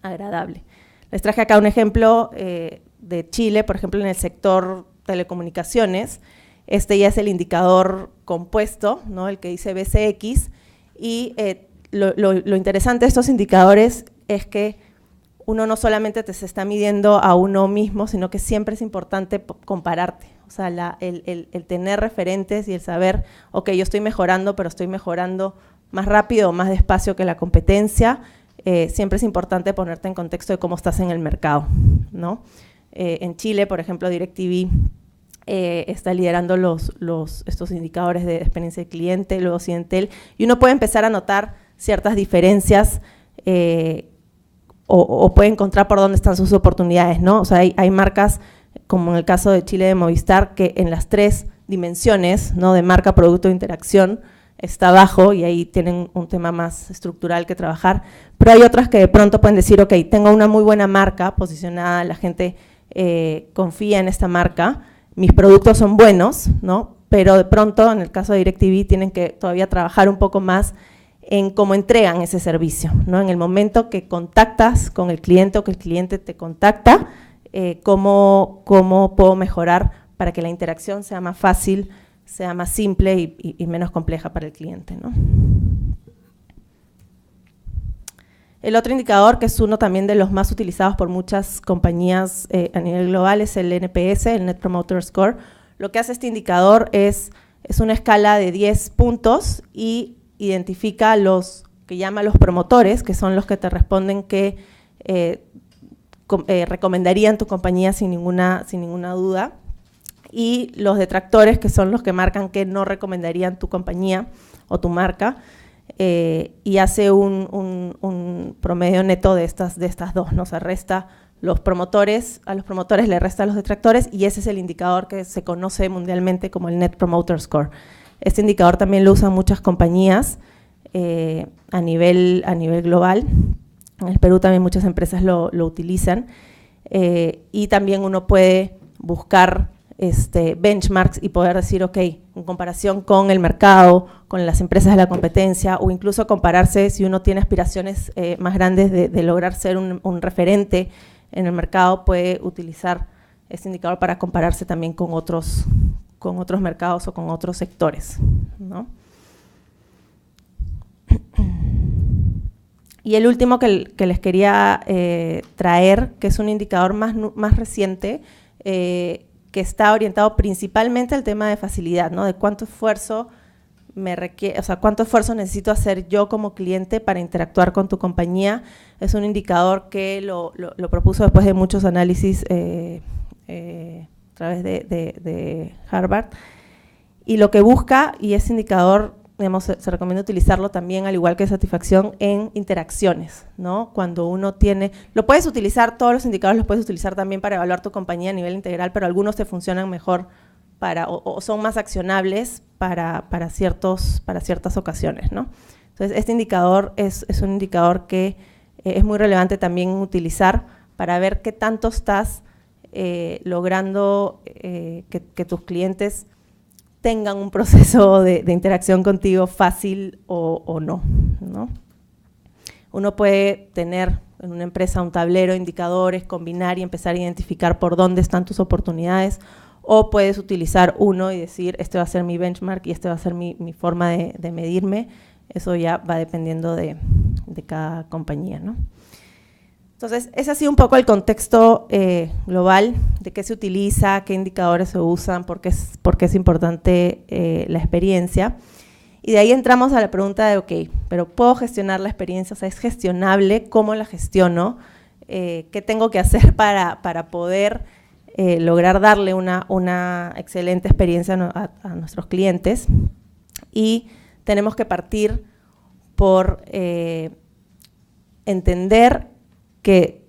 agradable. Les traje acá un ejemplo de Chile, por ejemplo, en el sector telecomunicaciones. Este ya es el indicador compuesto, ¿no?, el que dice BCX, y lo interesante de estos indicadores es que uno no solamente se está midiendo a uno mismo, sino que siempre es importante compararte. O sea, el tener referentes y el saber, ok, yo estoy mejorando, pero estoy mejorando más rápido o más despacio que la competencia. Siempre es importante ponerte en contexto de cómo estás en el mercado, ¿no? En Chile, por ejemplo, DirecTV está liderando estos indicadores de experiencia del cliente, luego Occidentel, y uno puede empezar a notar ciertas diferencias o puede encontrar por dónde están sus oportunidades, ¿no? O sea, hay marcas, como en el caso de Chile de Movistar, que en las 3 dimensiones, ¿no?, de marca, producto e interacción, está abajo, y ahí tienen un tema más estructural que trabajar, pero hay otras que de pronto pueden decir, ok, tengo una muy buena marca posicionada, la gente confía en esta marca, mis productos son buenos, ¿no?, pero de pronto, en el caso de DirecTV, tienen que todavía trabajar un poco más en cómo entregan ese servicio, ¿no? En el momento que contactas con el cliente o que el cliente te contacta, cómo puedo mejorar para que la interacción sea más fácil, sea más simple y menos compleja para el cliente, ¿no? El otro indicador, que es uno también de los más utilizados por muchas compañías a nivel global, es el NPS, el Net Promoter Score. Lo que hace este indicador es una escala de 10 puntos y identifica los que llama los promotores, que son los que te responden que recomendarían tu compañía sin ninguna duda, y los detractores, que son los que marcan que no recomendarían tu compañía o tu marca, y hace un promedio neto de estas dos, ¿no? Se resta los promotores, a los promotores le resta a los detractores, y ese es el indicador que se conoce mundialmente como el Net Promoter Score. Este indicador también lo usan muchas compañías a nivel global. En el Perú también muchas empresas lo utilizan, y también uno puede buscar benchmarks y poder decir, ok, en comparación con el mercado, con las empresas de la competencia, o incluso compararse si uno tiene aspiraciones más grandes de lograr ser un referente en el mercado, puede utilizar este indicador para compararse también con otros mercados o con otros sectores, ¿no? Y el último que les quería traer, que es un indicador más reciente, que está orientado principalmente al tema de facilidad, ¿no? De cuánto esfuerzo cuánto esfuerzo necesito hacer yo como cliente para interactuar con tu compañía. Es un indicador que lo propuso después de muchos análisis a través de Harvard, y lo que busca, y ese indicador, digamos, se recomienda utilizarlo también, al igual que satisfacción, en interacciones, ¿no? Cuando uno tiene, lo puedes utilizar, todos los indicadores los puedes utilizar también para evaluar tu compañía a nivel integral, pero algunos te funcionan mejor o son más accionables para ciertas ocasiones, ¿no? Entonces, este indicador es un indicador que es muy relevante también utilizar para ver qué tanto estás logrando que tus clientes tengan un proceso de interacción contigo fácil o no, ¿no? Uno puede tener en una empresa un tablero de indicadores, combinar y empezar a identificar por dónde están tus oportunidades, o puedes utilizar uno y decir, este va a ser mi benchmark y este va a ser mi forma de medirme. Eso ya va dependiendo de cada compañía, ¿no? Entonces, ese ha sido un poco el contexto global de qué se utiliza, qué indicadores se usan, por qué es importante la experiencia. Y de ahí entramos a la pregunta de, ok, pero ¿puedo gestionar la experiencia? O sea, ¿es gestionable? ¿Cómo la gestiono? ¿Qué tengo que hacer para poder lograr darle una excelente experiencia a nuestros clientes? Y tenemos que partir por entender que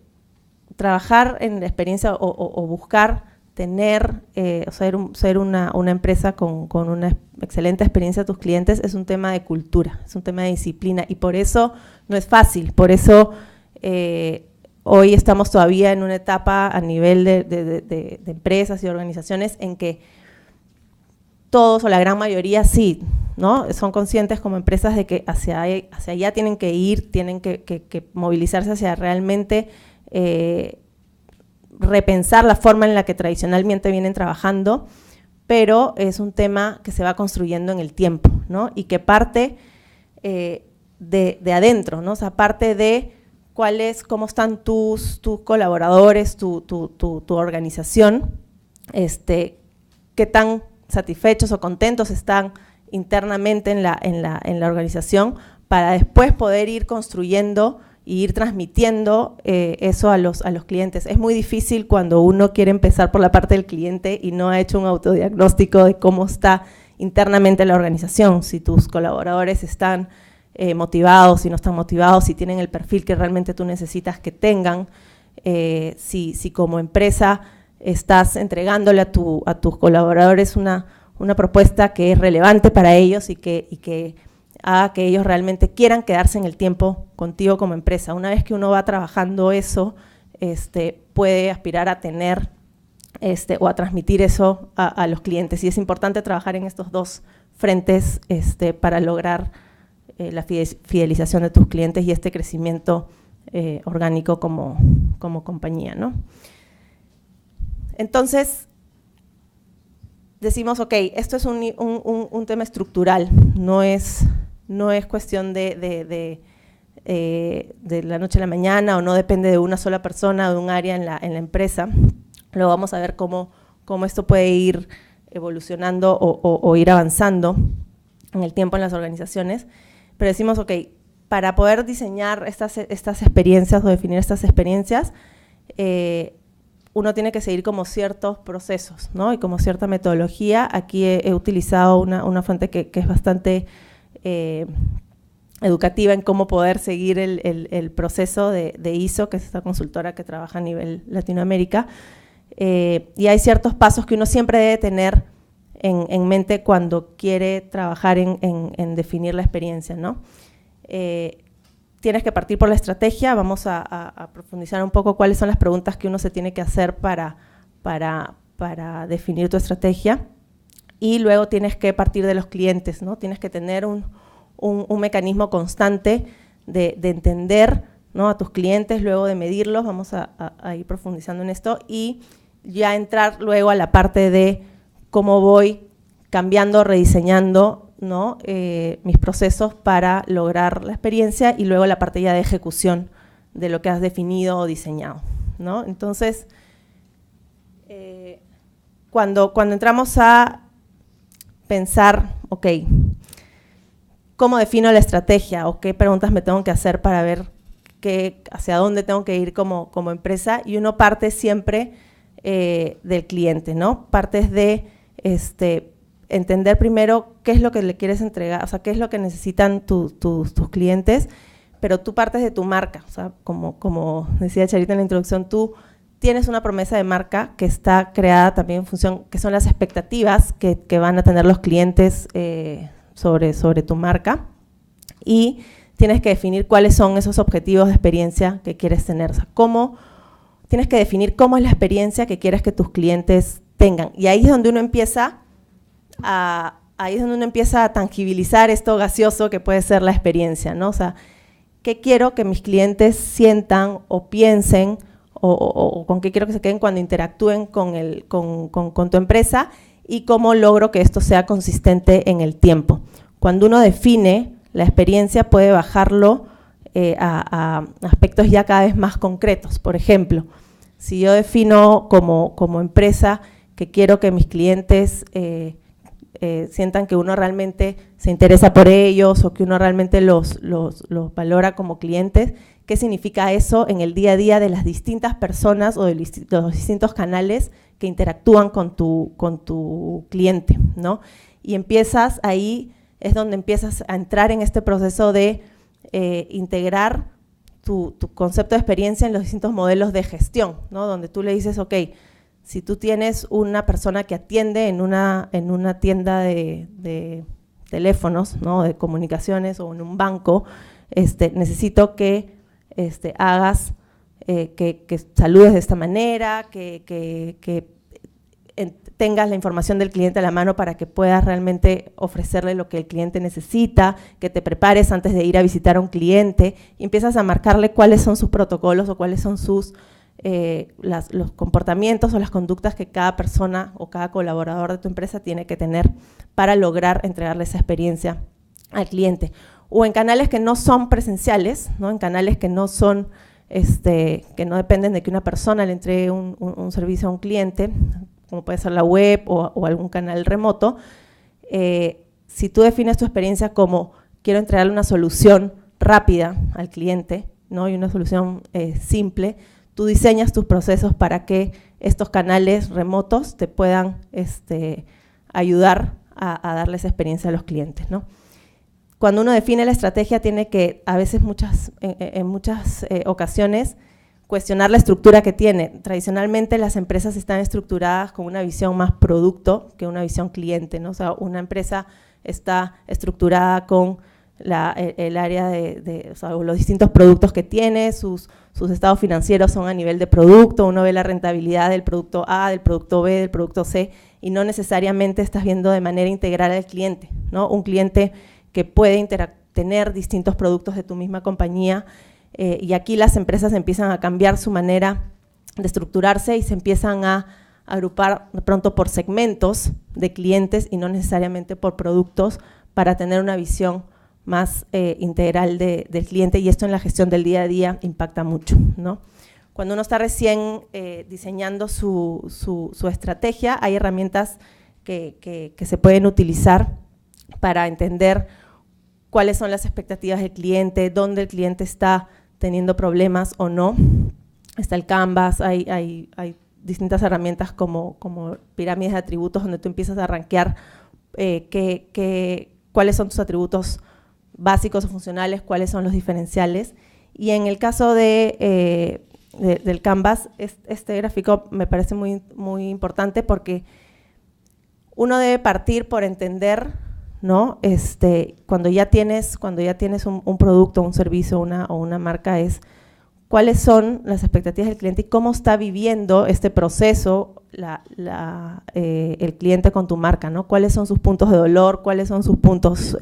trabajar en la experiencia o buscar tener, ser una empresa con una excelente experiencia a tus clientes es un tema de cultura, es un tema de disciplina, y por eso no es fácil. Por eso hoy estamos todavía en una etapa a nivel de empresas y organizaciones en que todos o la gran mayoría sí, ¿no? Son conscientes como empresas de que hacia allá tienen que ir, tienen que movilizarse hacia realmente repensar la forma en la que tradicionalmente vienen trabajando, pero es un tema que se va construyendo en el tiempo, ¿no? Y que parte de adentro, ¿no? O sea, parte de cómo están tus colaboradores, tu organización, qué tan satisfechos o contentos están internamente en la organización, para después poder ir construyendo e ir transmitiendo eso a los clientes. Es muy difícil cuando uno quiere empezar por la parte del cliente y no ha hecho un autodiagnóstico de cómo está internamente la organización, si tus colaboradores están motivados, si no están motivados, si tienen el perfil que realmente tú necesitas que tengan, si como empresa estás entregándole a tus colaboradores una propuesta que es relevante para ellos y que haga que ellos realmente quieran quedarse en el tiempo contigo como empresa. Una vez que uno va trabajando eso, puede aspirar a tener o a transmitir eso a los clientes. Y es importante trabajar en estos dos frentes para lograr la fidelización de tus clientes y este crecimiento orgánico como compañía, ¿no? Entonces, decimos, ok, esto es un tema estructural, no es cuestión de la noche a la mañana, o no depende de una sola persona o de un área en la empresa. Luego vamos a ver cómo esto puede ir evolucionando o ir avanzando en el tiempo en las organizaciones, pero decimos, ok, para poder diseñar estas experiencias o definir estas experiencias, uno tiene que seguir como ciertos procesos, ¿no? Y como cierta metodología. Aquí he utilizado una fuente que es bastante educativa en cómo poder seguir el proceso de ISO, que es esta consultora que trabaja a nivel Latinoamérica, y hay ciertos pasos que uno siempre debe tener en mente cuando quiere trabajar en definir la experiencia, ¿no? Tienes que partir por la estrategia. Vamos a profundizar un poco cuáles son las preguntas que uno se tiene que hacer para definir tu estrategia, y luego tienes que partir de los clientes, ¿no? Tienes que tener un mecanismo constante de entender, ¿no?, a tus clientes, luego de medirlos. Vamos a ir profundizando en esto y ya entrar luego a la parte de cómo voy cambiando, rediseñando, ¿no?, mis procesos para lograr la experiencia, y luego la parte ya de ejecución de lo que has definido o diseñado, ¿no? Entonces, cuando entramos a pensar, ok, ¿cómo defino la estrategia o qué preguntas me tengo que hacer para ver hacia dónde tengo que ir como empresa? Y uno parte siempre del cliente, ¿no? Partes de entender primero qué es lo que le quieres entregar, o sea, qué es lo que necesitan tus clientes, pero tú partes de tu marca. O sea, como decía Charita en la introducción, tú tienes una promesa de marca que está creada también en función, que son las expectativas que van a tener los clientes sobre tu marca, y tienes que definir cuáles son esos objetivos de experiencia que quieres tener. O sea, tienes que definir cómo es la experiencia que quieres que tus clientes tengan, y ahí es donde uno empieza a tangibilizar esto gaseoso que puede ser la experiencia, ¿no? O sea, ¿qué quiero que mis clientes sientan o piensen, o con qué quiero que se queden cuando interactúen con tu empresa, y cómo logro que esto sea consistente en el tiempo? Cuando uno define la experiencia, puede bajarlo a aspectos ya cada vez más concretos. Por ejemplo, si yo defino como empresa que quiero que mis clientes sientan que uno realmente se interesa por ellos, o que uno realmente los valora como clientes, ¿qué significa eso en el día a día de las distintas personas o de los distintos canales que interactúan con tu cliente, ¿no? Y empiezas ahí, es donde empiezas a entrar en este proceso de integrar tu concepto de experiencia en los distintos modelos de gestión, ¿no? Donde tú le dices, ok, si tú tienes una persona que atiende en una tienda de teléfonos, ¿no?, de comunicaciones, o en un banco, necesito que hagas, que saludes de esta manera, que tengas la información del cliente a la mano para que puedas realmente ofrecerle lo que el cliente necesita, que te prepares antes de ir a visitar a un cliente, y empiezas a marcarle cuáles son sus protocolos o cuáles son los comportamientos o las conductas que cada persona o cada colaborador de tu empresa tiene que tener para lograr entregarle esa experiencia al cliente. O en canales que no son presenciales, ¿no?, en canales que no son, que no dependen de que una persona le entregue un servicio a un cliente, como puede ser la web o algún canal remoto. Si tú defines tu experiencia como quiero entregarle una solución rápida al cliente, ¿no?, y una solución simple, tú diseñas tus procesos para que estos canales remotos te puedan ayudar a darle esa experiencia a los clientes, ¿no? Cuando uno define la estrategia, tiene que, a veces en muchas ocasiones, cuestionar la estructura que tiene. Tradicionalmente las empresas están estructuradas con una visión más producto que una visión cliente, ¿no? O sea, una empresa está estructurada con el área o sea, los distintos productos que tiene, sus estados financieros son a nivel de producto, uno ve la rentabilidad del producto A, del producto B, del producto C, y no necesariamente estás viendo de manera integral al cliente, ¿no? Un cliente que puede tener distintos productos de tu misma compañía, y aquí las empresas empiezan a cambiar su manera de estructurarse y se empiezan a agrupar de pronto por segmentos de clientes y no necesariamente por productos, para tener una visión más integral del cliente, y esto en la gestión del día a día impacta mucho, ¿no? Cuando uno está recién diseñando su estrategia, hay herramientas que se pueden utilizar para entender cuáles son las expectativas del cliente, dónde el cliente está teniendo problemas o no. Está el Canvas, hay distintas herramientas como pirámides de atributos, donde tú empiezas a rankear cuáles son tus atributos básicos o funcionales, cuáles son los diferenciales. Y en el caso del Canvas, este gráfico me parece muy, muy importante, porque uno debe partir por entender, ¿no? Cuando ya tienes un producto, un servicio o una marca, es cuáles son las expectativas del cliente y cómo está viviendo este proceso el cliente con tu marca, ¿no? Cuáles son sus puntos de dolor, cuáles son sus puntos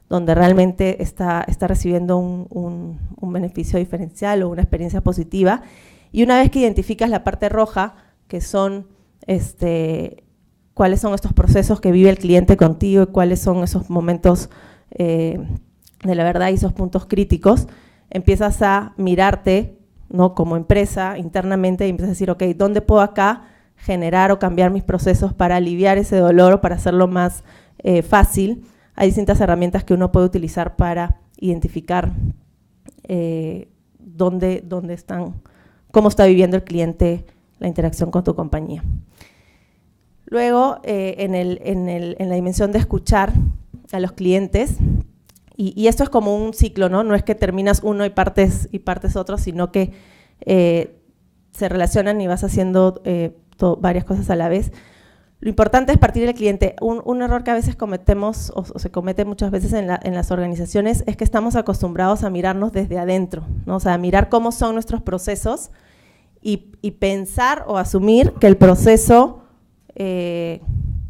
donde realmente está recibiendo un beneficio diferencial o una experiencia positiva. Y una vez que identificas la parte roja, que son cuáles son estos procesos que vive el cliente contigo y cuáles son esos momentos de la verdad y esos puntos críticos, empiezas a mirarte, ¿no? Como empresa internamente, y empiezas a decir, ok, ¿dónde puedo acá generar o cambiar mis procesos para aliviar ese dolor o para hacerlo más fácil? Hay distintas herramientas que uno puede utilizar para identificar dónde están, cómo está viviendo el cliente la interacción con tu compañía. Luego, en la dimensión de escuchar a los clientes, y esto es como un ciclo, ¿no? No es que terminas uno y partes otro, sino que se relacionan y vas haciendo varias cosas a la vez. Lo importante es partir del cliente. Un error que a veces cometemos, o se comete muchas veces en las organizaciones, es que estamos acostumbrados a mirarnos desde adentro, ¿no? O sea, a mirar cómo son nuestros procesos y pensar o asumir que el proceso,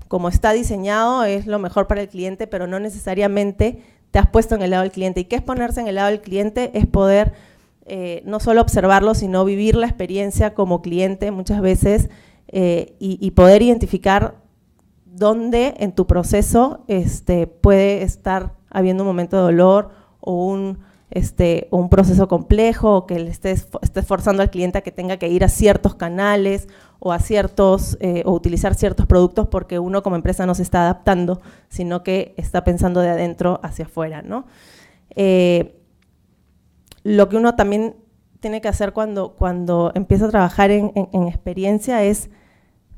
como está diseñado, es lo mejor para el cliente, pero no necesariamente te has puesto en el lado del cliente. ¿Y qué es ponerse en el lado del cliente? Es poder no solo observarlo, sino vivir la experiencia como cliente muchas veces, y poder identificar dónde en tu proceso puede estar habiendo un momento de dolor o un proceso complejo, o que le estés forzando al cliente a que tenga que ir a ciertos canales o a o utilizar ciertos productos, porque uno como empresa no se está adaptando, sino que está pensando de adentro hacia afuera, ¿no? Lo que uno también tiene que hacer cuando empieza a trabajar en experiencia es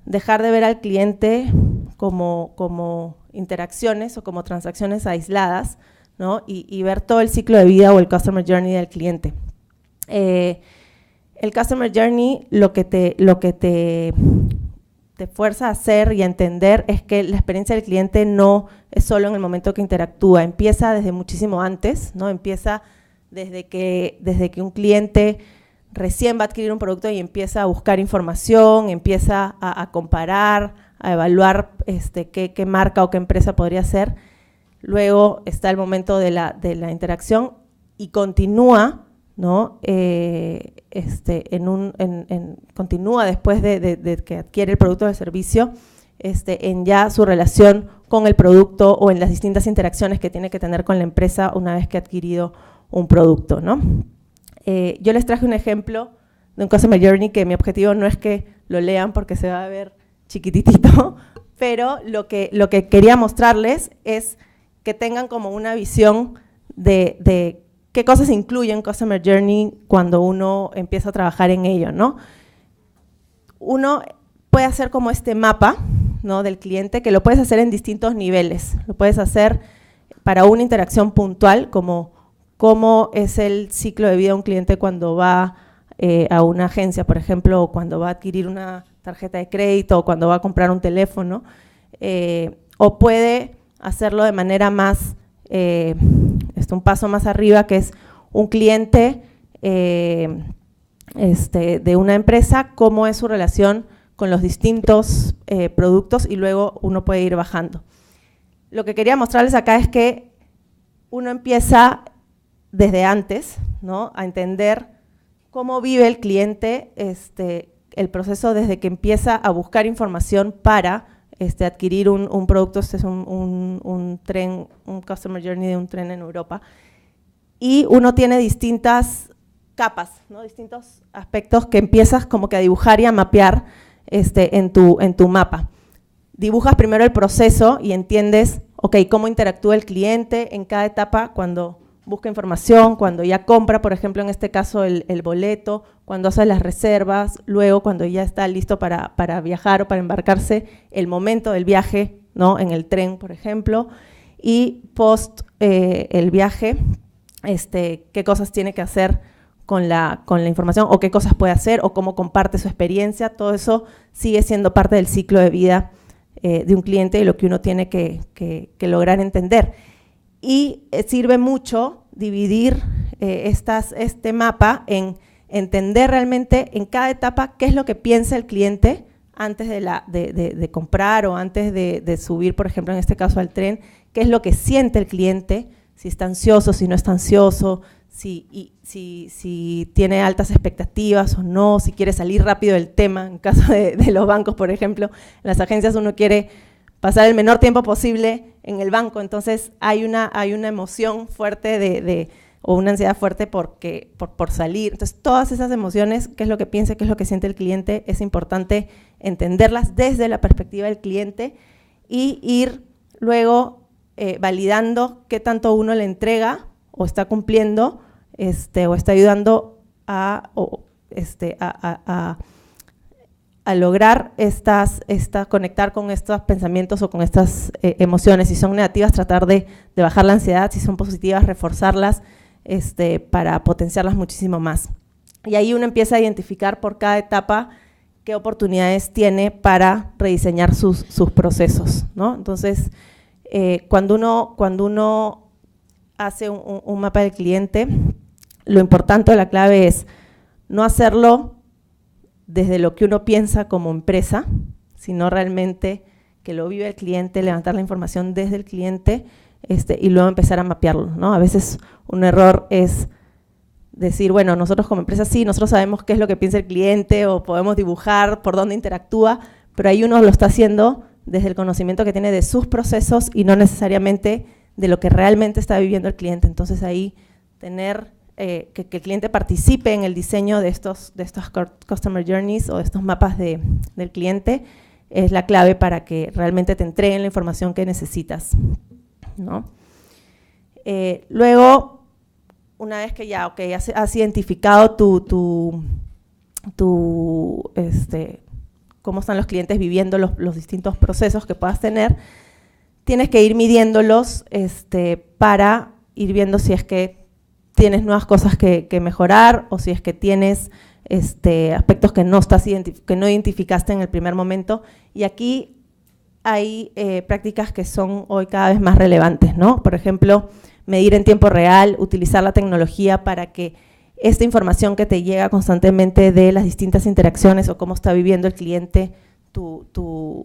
dejar de ver al cliente como interacciones o como transacciones aisladas, ¿no? Y ver todo el ciclo de vida o el Customer Journey del cliente. El Customer Journey lo que te fuerza a hacer y a entender es que la experiencia del cliente no es solo en el momento que interactúa, empieza desde muchísimo antes, ¿no? Empieza desde que un cliente recién va a adquirir un producto y empieza a buscar información, empieza a comparar, a evaluar qué marca o qué empresa podría ser. Luego está el momento de la interacción y continúa, ¿no? Continúa después de que adquiere el producto o el servicio, en ya su relación con el producto o en las distintas interacciones que tiene que tener con la empresa una vez que ha adquirido un producto, ¿no? Yo les traje un ejemplo de un Customer Journey que mi objetivo no es que lo lean porque se va a ver chiquititito, pero lo que quería mostrarles es que tengan como una visión de qué cosas incluye un Customer Journey cuando uno empieza a trabajar en ello, ¿no? Uno puede hacer como este mapa, ¿no? Del cliente, que lo puedes hacer en distintos niveles. Lo puedes hacer para una interacción puntual, como cómo es el ciclo de vida de un cliente cuando va a una agencia, por ejemplo, o cuando va a adquirir una tarjeta de crédito, o cuando va a comprar un teléfono, o puede hacerlo de manera más, un paso más arriba, que es un cliente de una empresa, cómo es su relación con los distintos productos, y luego uno puede ir bajando. Lo que quería mostrarles acá es que uno empieza desde antes, ¿no?, a entender cómo vive el cliente el proceso desde que empieza a buscar información para adquirir un producto. Este es un tren, un Customer Journey de un tren en Europa. Y uno tiene distintas capas, ¿no?, distintos aspectos que empiezas como que a dibujar y a mapear en tu mapa. Dibujas primero el proceso y entiendes, ok, cómo interactúa el cliente en cada etapa cuando busca información, cuando ya compra, por ejemplo, en este caso el boleto, cuando hace las reservas, luego cuando ya está listo para viajar o para embarcarse, el momento del viaje, ¿no?, en el tren, por ejemplo, y post el viaje, qué cosas tiene que hacer con la información, o qué cosas puede hacer, o cómo comparte su experiencia. Todo eso sigue siendo parte del ciclo de vida de un cliente y lo que uno tiene que lograr entender. Y sirve mucho dividir este mapa en entender realmente en cada etapa qué es lo que piensa el cliente antes de comprar o antes de subir, por ejemplo, en este caso al tren, qué es lo que siente el cliente, si está ansioso, si no está ansioso, si tiene altas expectativas o no, si quiere salir rápido del tema. En caso de los bancos, por ejemplo, en las agencias uno quiere pasar el menor tiempo posible en el banco, entonces hay una emoción fuerte o una ansiedad fuerte por salir. Entonces, todas esas emociones, qué es lo que piensa, qué es lo que siente el cliente, es importante entenderlas desde la perspectiva del cliente y ir luego validando qué tanto uno le entrega o está cumpliendo o está ayudando a lograr conectar con estos pensamientos o con estas emociones. Si son negativas, tratar de bajar la ansiedad; si son positivas, reforzarlas para potenciarlas muchísimo más. Y ahí uno empieza a identificar por cada etapa qué oportunidades tiene para rediseñar sus procesos, ¿no? Entonces, cuando uno hace un mapa del cliente, lo importante, la clave es no hacerlo desde lo que uno piensa como empresa, sino realmente que lo vive el cliente, levantar la información desde el cliente y luego empezar a mapearlo, ¿no? A veces un error es decir, bueno, nosotros como empresa sí, nosotros sabemos qué es lo que piensa el cliente o podemos dibujar por dónde interactúa, pero ahí uno lo está haciendo desde el conocimiento que tiene de sus procesos y no necesariamente de lo que realmente está viviendo el cliente. Entonces ahí tener que el cliente participe en el diseño de estos Customer Journeys o de estos mapas del cliente es la clave para que realmente te entreguen la información que necesitas, ¿no? Luego, una vez que ya has identificado cómo están los clientes viviendo los distintos procesos que puedas tener, tienes que ir midiéndolos para ir viendo si es que tienes nuevas cosas que mejorar o si es que tienes aspectos que no identificaste en el primer momento. Y aquí hay prácticas que son hoy cada vez más relevantes, ¿no? Por ejemplo, medir en tiempo real, utilizar la tecnología para que esta información que te llega constantemente de las distintas interacciones o cómo está viviendo el cliente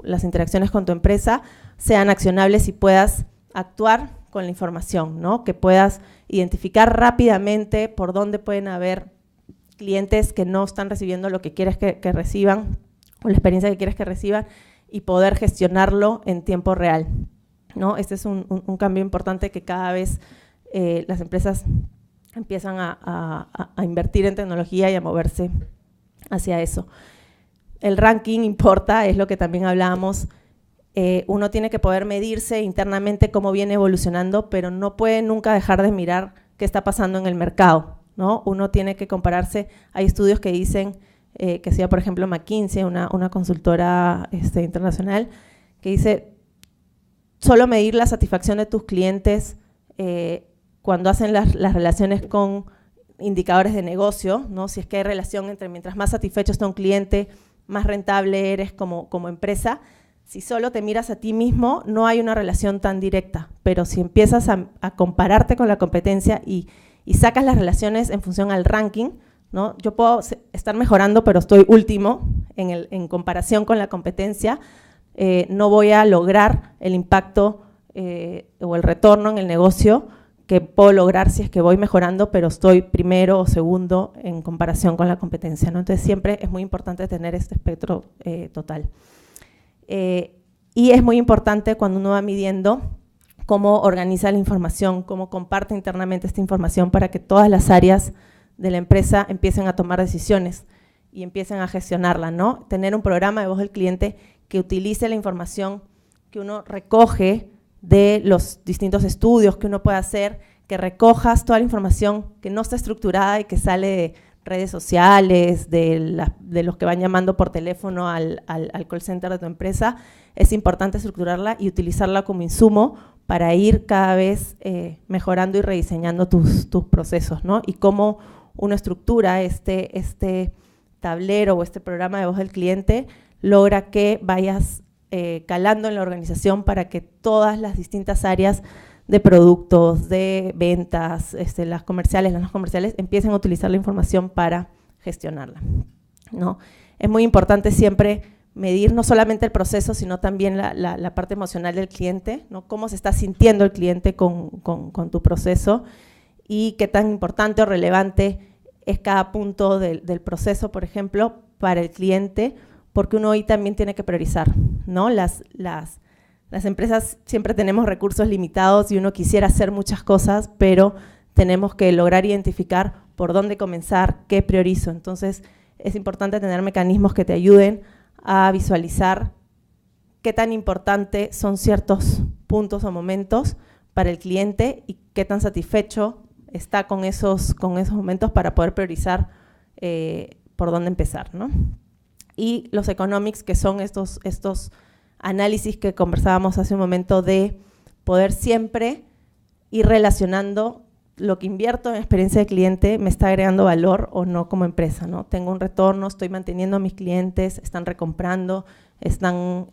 las interacciones con tu empresa sean accionables y puedas actuar con la información, ¿no? Que puedas identificar rápidamente por dónde pueden haber clientes que no están recibiendo lo que quieres que reciban o la experiencia que quieres que reciban y poder gestionarlo en tiempo real, ¿no? Este es un cambio importante que cada vez las empresas empiezan a invertir en tecnología y a moverse hacia eso. El ranking importa, es lo que también hablábamos. Uno tiene que poder medirse internamente cómo viene evolucionando, pero no puede nunca dejar de mirar qué está pasando en el mercado, ¿no? Uno tiene que compararse. Hay estudios que dicen, que hacía por ejemplo McKinsey, una consultora internacional, que dice, solo medir la satisfacción de tus clientes cuando hacen las relaciones con indicadores de negocio, ¿no? Si es que hay relación entre mientras más satisfecho está un cliente, más rentable eres como empresa. Si solo te miras a ti mismo, no hay una relación tan directa, pero si empiezas a compararte con la competencia y sacas las relaciones en función al ranking, ¿no? Yo puedo estar mejorando, pero estoy último en comparación con la competencia, no voy a lograr el impacto o el retorno en el negocio que puedo lograr si es que voy mejorando, pero estoy primero o segundo en comparación con la competencia, ¿no? Entonces siempre es muy importante tener este espectro total. Y es muy importante cuando uno va midiendo cómo organiza la información, cómo comparte internamente esta información para que todas las áreas de la empresa empiecen a tomar decisiones y empiecen a gestionarla, ¿no? Tener un programa de voz del cliente que utilice la información que uno recoge de los distintos estudios que uno puede hacer, que recojas toda la información que no está estructurada y que sale de redes sociales, de los que van llamando por teléfono al call center de tu empresa. Es importante estructurarla y utilizarla como insumo para ir cada vez mejorando y rediseñando tus procesos, ¿no? Y cómo uno estructura este tablero o este programa de voz del cliente logra que vayas calando en la organización para que todas las distintas áreas de productos, de ventas, las comerciales, las no comerciales, empiecen a utilizar la información para gestionarla, ¿no? Es muy importante siempre medir no solamente el proceso, sino también la parte emocional del cliente, ¿no? Cómo se está sintiendo el cliente con tu proceso y qué tan importante o relevante es cada punto del proceso, por ejemplo, para el cliente, porque uno hoy también tiene que priorizar, ¿no? Las empresas siempre tenemos recursos limitados y uno quisiera hacer muchas cosas, pero tenemos que lograr identificar por dónde comenzar, qué priorizo. Entonces, es importante tener mecanismos que te ayuden a visualizar qué tan importante son ciertos puntos o momentos para el cliente y qué tan satisfecho está con esos momentos para poder priorizar por dónde empezar, ¿no? Y los economics, que son estos análisis que conversábamos hace un momento de poder siempre ir relacionando lo que invierto en experiencia de cliente, me está agregando valor o no como empresa, ¿no? Tengo un retorno, estoy manteniendo a mis clientes, están recomprando, están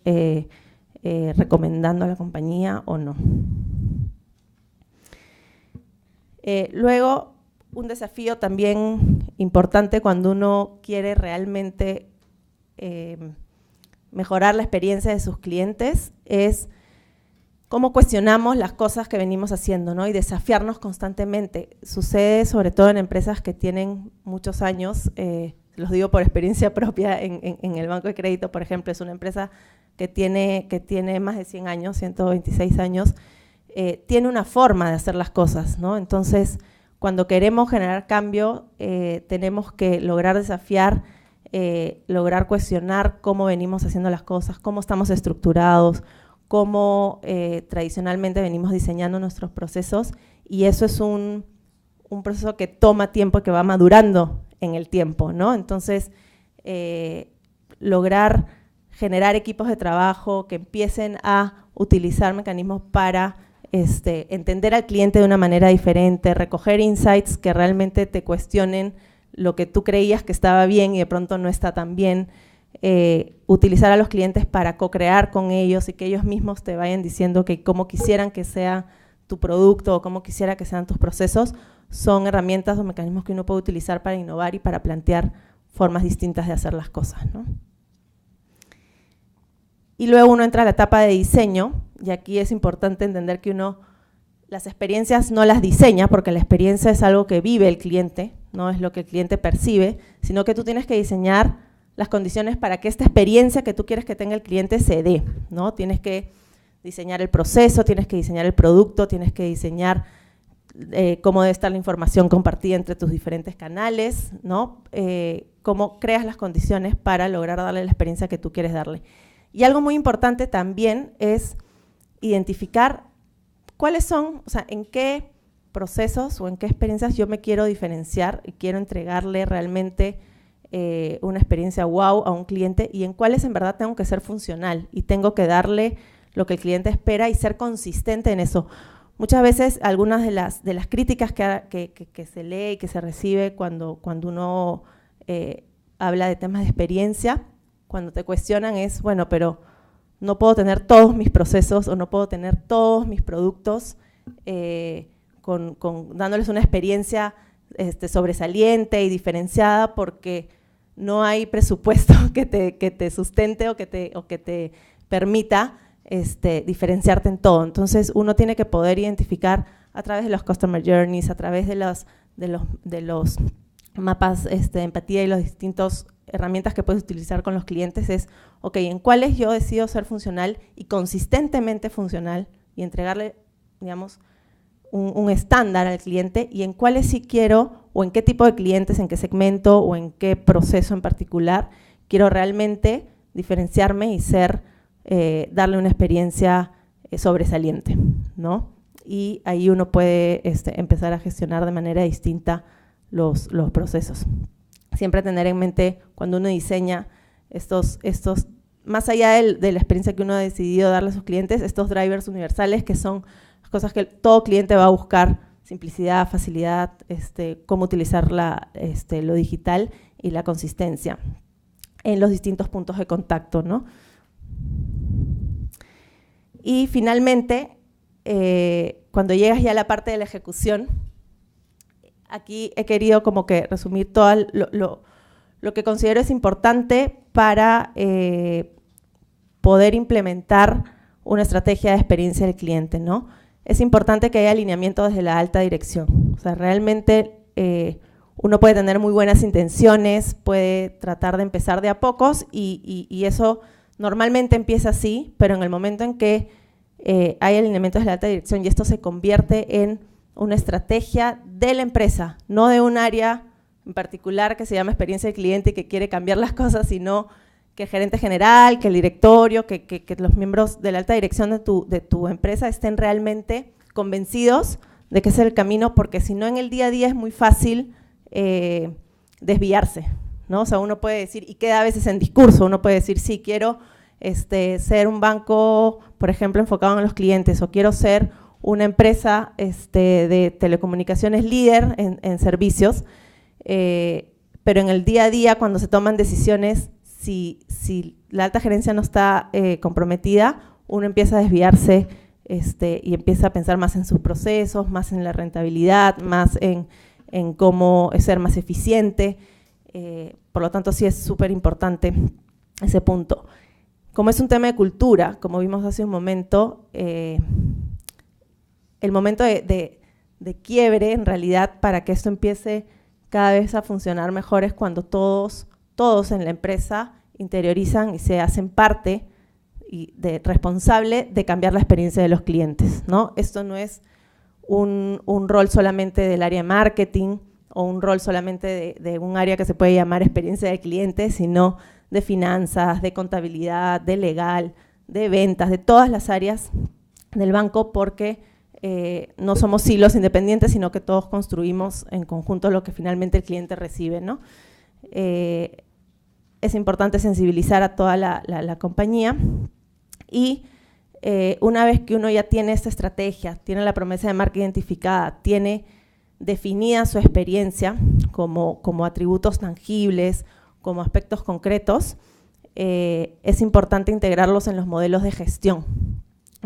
recomendando a la compañía o no. Luego, un desafío también importante cuando uno quiere realmente mejorar la experiencia de sus clientes es cómo cuestionamos las cosas que venimos haciendo, ¿no? Y desafiarnos constantemente. Sucede sobre todo en empresas que tienen muchos años, los digo por experiencia propia, en el banco de crédito, por ejemplo, es una empresa que tiene más de 100 años, 126 años, tiene una forma de hacer las cosas, ¿no? Entonces, cuando queremos generar cambio, tenemos que lograr desafiar, lograr cuestionar cómo venimos haciendo las cosas, cómo estamos estructurados, cómo tradicionalmente venimos diseñando nuestros procesos, y eso es un proceso que toma tiempo y que va madurando en el tiempo, ¿no? Entonces, lograr generar equipos de trabajo que empiecen a utilizar mecanismos para entender al cliente de una manera diferente, recoger insights que realmente te cuestionen lo que tú creías que estaba bien y de pronto no está tan bien, utilizar a los clientes para co-crear con ellos y que ellos mismos te vayan diciendo que cómo quisieran que sea tu producto o cómo quisiera que sean tus procesos, son herramientas o mecanismos que uno puede utilizar para innovar y para plantear formas distintas de hacer las cosas, ¿no? Y luego uno entra a la etapa de diseño, y aquí es importante entender que uno las experiencias no las diseña, porque la experiencia es algo que vive el cliente, no es lo que el cliente percibe, sino que tú tienes que diseñar las condiciones para que esta experiencia que tú quieres que tenga el cliente se dé, ¿no? Tienes que diseñar el proceso, tienes que diseñar el producto, tienes que diseñar cómo debe estar la información compartida entre tus diferentes canales, ¿no? Cómo creas las condiciones para lograr darle la experiencia que tú quieres darle. Y algo muy importante también es identificar cuáles son, o sea, en qué procesos o en qué experiencias yo me quiero diferenciar y quiero entregarle realmente una experiencia wow a un cliente, y en cuáles en verdad tengo que ser funcional y tengo que darle lo que el cliente espera y ser consistente en eso. Muchas veces algunas de las críticas que se lee y que se recibe cuando uno habla de temas de experiencia, cuando te cuestionan es, bueno, pero no puedo tener todos mis procesos o no puedo tener todos mis productos dándoles una experiencia sobresaliente y diferenciada porque no hay presupuesto que te sustente o que te permita diferenciarte en todo. Entonces, uno tiene que poder identificar a través de los customer journeys, a través de los mapas de empatía y las distintas herramientas que puedes utilizar con los clientes es, ok, ¿en cuáles yo decido ser funcional y consistentemente funcional y entregarle, digamos, un estándar al cliente, y en cuáles sí quiero, o en qué tipo de clientes, en qué segmento o en qué proceso en particular quiero realmente diferenciarme y darle una experiencia sobresaliente, ¿no? Y ahí uno puede empezar a gestionar de manera distinta los procesos. Siempre tener en mente cuando uno diseña estos más allá de la experiencia que uno ha decidido darle a sus clientes, estos drivers universales que son cosas que todo cliente va a buscar: simplicidad, facilidad, cómo utilizar lo digital y la consistencia en los distintos puntos de contacto, ¿no? Y finalmente, cuando llegas ya a la parte de la ejecución, aquí he querido como que resumir todo lo que considero es importante para poder implementar una estrategia de experiencia del cliente, ¿no? Es importante que haya alineamiento desde la alta dirección. O sea, realmente uno puede tener muy buenas intenciones, puede tratar de empezar de a pocos y eso normalmente empieza así, pero en el momento en que hay alineamiento desde la alta dirección y esto se convierte en una estrategia de la empresa, no de un área en particular que se llama experiencia del cliente y que quiere cambiar las cosas, sino que el gerente general, que el directorio, que los miembros de la alta dirección de tu empresa estén realmente convencidos de que ese es el camino, porque si no en el día a día es muy fácil desviarse, ¿no? O sea, uno puede decir, y queda a veces en discurso, uno puede decir, sí, quiero ser un banco, por ejemplo, enfocado en los clientes, o quiero ser una empresa de telecomunicaciones líder en servicios, pero en el día a día, cuando se toman decisiones, si la alta gerencia no está comprometida, uno empieza a desviarse y empieza a pensar más en sus procesos, más en la rentabilidad, más en cómo ser más eficiente. Por lo tanto, sí es súper importante ese punto. Como es un tema de cultura, como vimos hace un momento, el momento de quiebre, en realidad, para que esto empiece cada vez a funcionar mejor es cuando todos en la empresa interiorizan y se hacen parte responsable de cambiar la experiencia de los clientes, ¿no? Esto no es un rol solamente del área de marketing o un rol solamente de un área que se puede llamar experiencia del cliente, sino de finanzas, de contabilidad, de legal, de ventas, de todas las áreas del banco, porque no somos silos independientes, sino que todos construimos en conjunto lo que finalmente el cliente recibe, ¿no? Es importante sensibilizar a toda la compañía y una vez que uno ya tiene esta estrategia, tiene la promesa de marca identificada, tiene definida su experiencia como atributos tangibles, como aspectos concretos, es importante integrarlos en los modelos de gestión.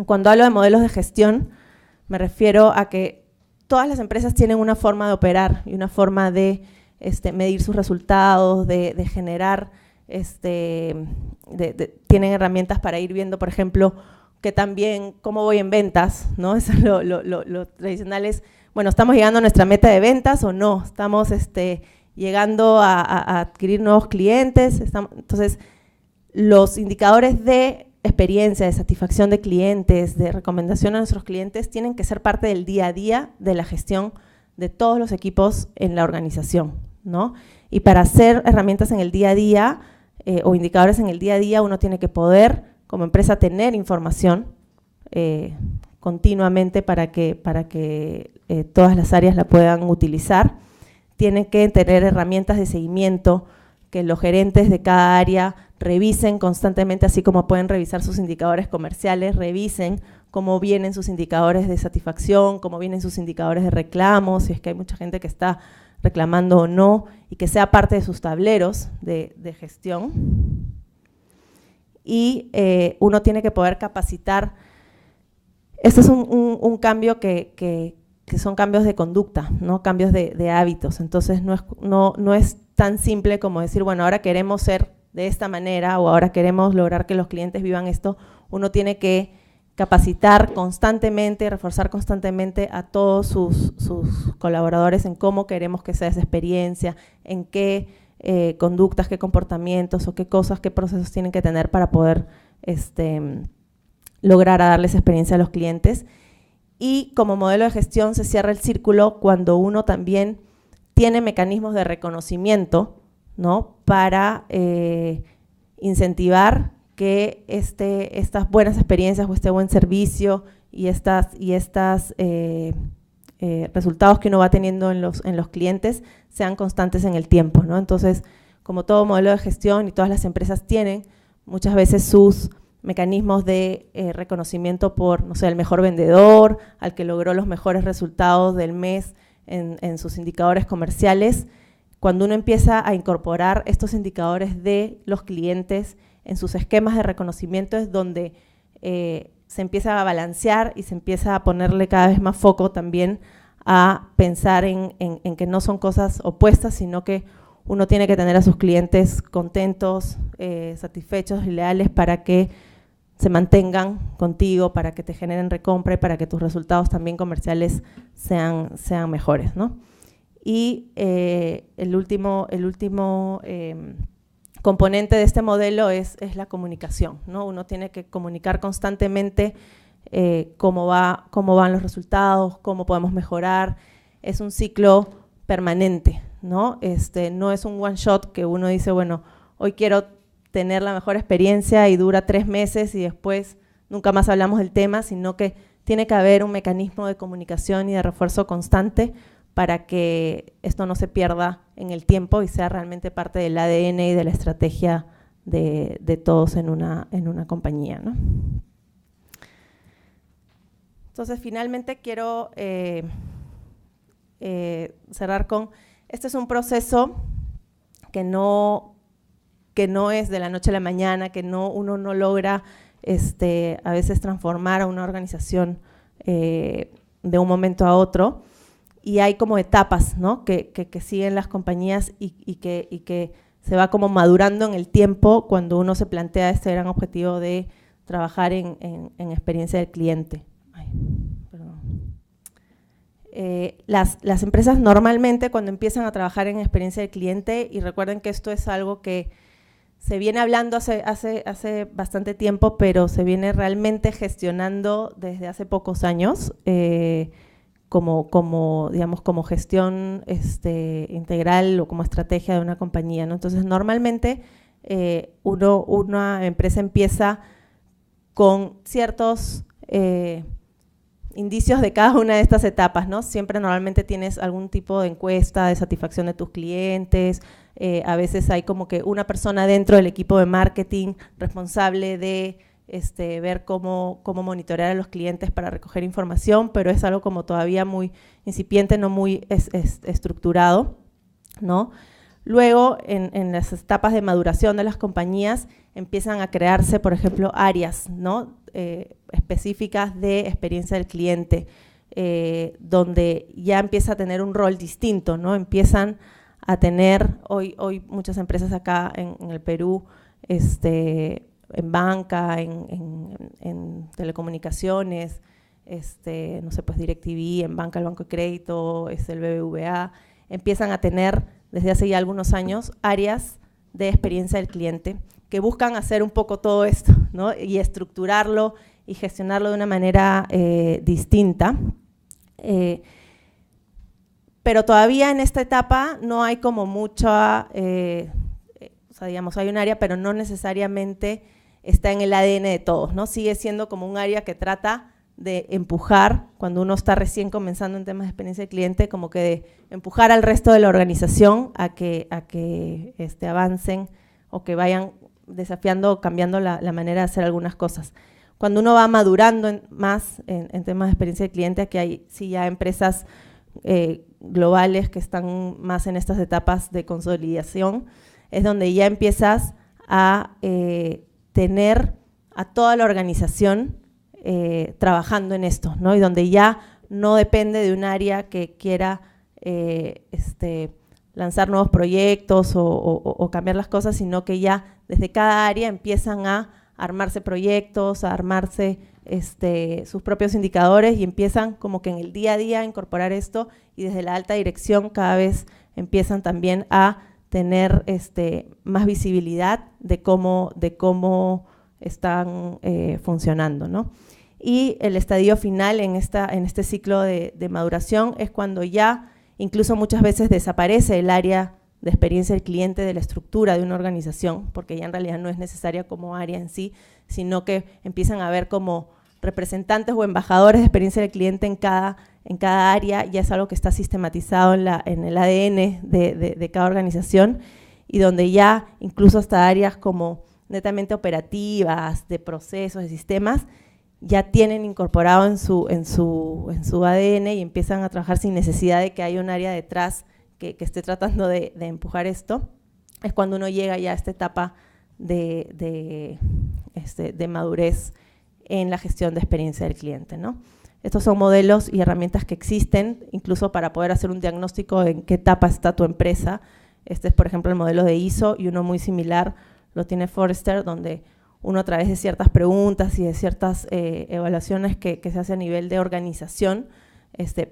Cuando hablo de modelos de gestión, me refiero a que todas las empresas tienen una forma de operar y una forma de medir sus resultados, de generar, tienen herramientas para ir viendo, por ejemplo, que también cómo voy en ventas, ¿no? Eso es lo tradicional es, bueno, ¿estamos llegando a nuestra meta de ventas o no? ¿Estamos llegando a adquirir nuevos clientes? Entonces, los indicadores de experiencia, de satisfacción de clientes, de recomendación a nuestros clientes, tienen que ser parte del día a día de la gestión de todos los equipos en la organización, ¿no? Y para hacer herramientas en el día a día o indicadores en el día a día, uno tiene que poder, como empresa, tener información continuamente para que todas las áreas la puedan utilizar. Tienen que tener herramientas de seguimiento, que los gerentes de cada área revisen constantemente, así como pueden revisar sus indicadores comerciales, revisen cómo vienen sus indicadores de satisfacción, cómo vienen sus indicadores de reclamos, si es que hay mucha gente que está reclamando o no, y que sea parte de sus tableros de gestión. Y uno tiene que poder capacitar. Este es un cambio que son cambios de conducta, ¿no? Cambios de hábitos. Entonces no es tan simple como decir, bueno, ahora queremos ser de esta manera o ahora queremos lograr que los clientes vivan esto. Uno tiene que capacitar constantemente, reforzar constantemente a todos sus colaboradores en cómo queremos que sea esa experiencia, en qué conductas, qué comportamientos o qué cosas, qué procesos tienen que tener para poder lograr darles experiencia a los clientes. Y como modelo de gestión se cierra el círculo cuando uno también tiene mecanismos de reconocimiento, ¿no?, para incentivar que estas buenas experiencias o este buen servicio y estas resultados que uno va teniendo en los clientes sean constantes en el tiempo, ¿no? Entonces, como todo modelo de gestión y todas las empresas tienen muchas veces sus mecanismos de reconocimiento por, no sé, el mejor vendedor, al que logró los mejores resultados del mes en sus indicadores comerciales. Cuando uno empieza a incorporar estos indicadores de los clientes en sus esquemas de reconocimiento es donde se empieza a balancear y se empieza a ponerle cada vez más foco también a pensar en que no son cosas opuestas, sino que uno tiene que tener a sus clientes contentos, satisfechos y leales para que se mantengan contigo, para que te generen recompra y para que tus resultados también comerciales sean mejores, ¿no? Y el último componente de este modelo es la comunicación, ¿no? Uno tiene que comunicar constantemente cómo van los resultados, cómo podemos mejorar. Es un ciclo permanente, ¿no? No es un one shot que uno dice, bueno, hoy quiero tener la mejor experiencia y dura 3 meses y después nunca más hablamos del tema, sino que tiene que haber un mecanismo de comunicación y de refuerzo constante para que esto no se pierda en el tiempo y sea realmente parte del ADN y de la estrategia de todos en una compañía, ¿no? Entonces, finalmente quiero cerrar con, este es un proceso que no es de la noche a la mañana, que uno no logra a veces transformar a una organización de un momento a otro, y hay como etapas, ¿no?, que siguen las compañías y que se va como madurando en el tiempo cuando uno se plantea este gran objetivo de trabajar en experiencia del cliente. Ay, perdón. Las empresas normalmente cuando empiezan a trabajar en experiencia del cliente, y recuerden que esto es algo que se viene hablando hace bastante tiempo, pero se viene realmente gestionando desde hace pocos años, como gestión integral o como estrategia de una compañía, ¿no? Entonces, normalmente una empresa empieza con ciertos indicios de cada una de estas etapas, ¿no? Siempre normalmente tienes algún tipo de encuesta de satisfacción de tus clientes, a veces hay como que una persona dentro del equipo de marketing responsable de ver cómo monitorear a los clientes para recoger información, pero es algo como todavía muy incipiente, no muy estructurado, ¿no? Luego, en las etapas de maduración de las compañías, empiezan a crearse, por ejemplo, áreas, ¿no?, específicas de experiencia del cliente, donde ya empieza a tener un rol distinto, ¿no? Empiezan a tener, hoy muchas empresas acá en el Perú, en banca, en telecomunicaciones, no sé, pues DirecTV, en banca, el Banco de Crédito, el BBVA, empiezan a tener desde hace ya algunos años áreas de experiencia del cliente que buscan hacer un poco todo esto, ¿no?, y estructurarlo y gestionarlo de una manera distinta. Pero todavía en esta etapa no hay como mucha, o sea, digamos, hay un área, pero no necesariamente está en el ADN de todos, ¿no? Sigue siendo como un área que trata de empujar, cuando uno está recién comenzando en temas de experiencia del cliente, como que de empujar al resto de la organización a que avancen o que vayan desafiando o cambiando la manera de hacer algunas cosas. Cuando uno va madurando más en temas de experiencia del cliente, aquí hay sí ya empresas globales que están más en estas etapas de consolidación, es donde ya empiezas a tener a toda la organización trabajando en esto, ¿no? Y donde ya no depende de un área que quiera lanzar nuevos proyectos o cambiar las cosas, sino que ya desde cada área empiezan a armarse proyectos, a armarse sus propios indicadores y empiezan como que en el día a día a incorporar esto y desde la alta dirección cada vez empiezan también a tener más visibilidad de cómo están funcionando, ¿no? Y el estadio final en este ciclo de maduración es cuando ya incluso muchas veces desaparece el área de experiencia del cliente de la estructura de una organización, porque ya en realidad no es necesaria como área en sí, sino que empiezan a haber como representantes o embajadores de experiencia del cliente en cada área, ya es algo que está sistematizado en el ADN de cada organización, y donde ya incluso hasta áreas como netamente operativas, de procesos, de sistemas, ya tienen incorporado en su ADN y empiezan a trabajar sin necesidad de que haya un área detrás que esté tratando de empujar esto. Es cuando uno llega ya a esta etapa de madurez en la gestión de experiencia del cliente, ¿no? Estos son modelos y herramientas que existen, incluso para poder hacer un diagnóstico en qué etapa está tu empresa. Este es, por ejemplo, el modelo de ISO, y uno muy similar lo tiene Forrester, donde uno a través de ciertas preguntas y de ciertas evaluaciones que se hace a nivel de organización,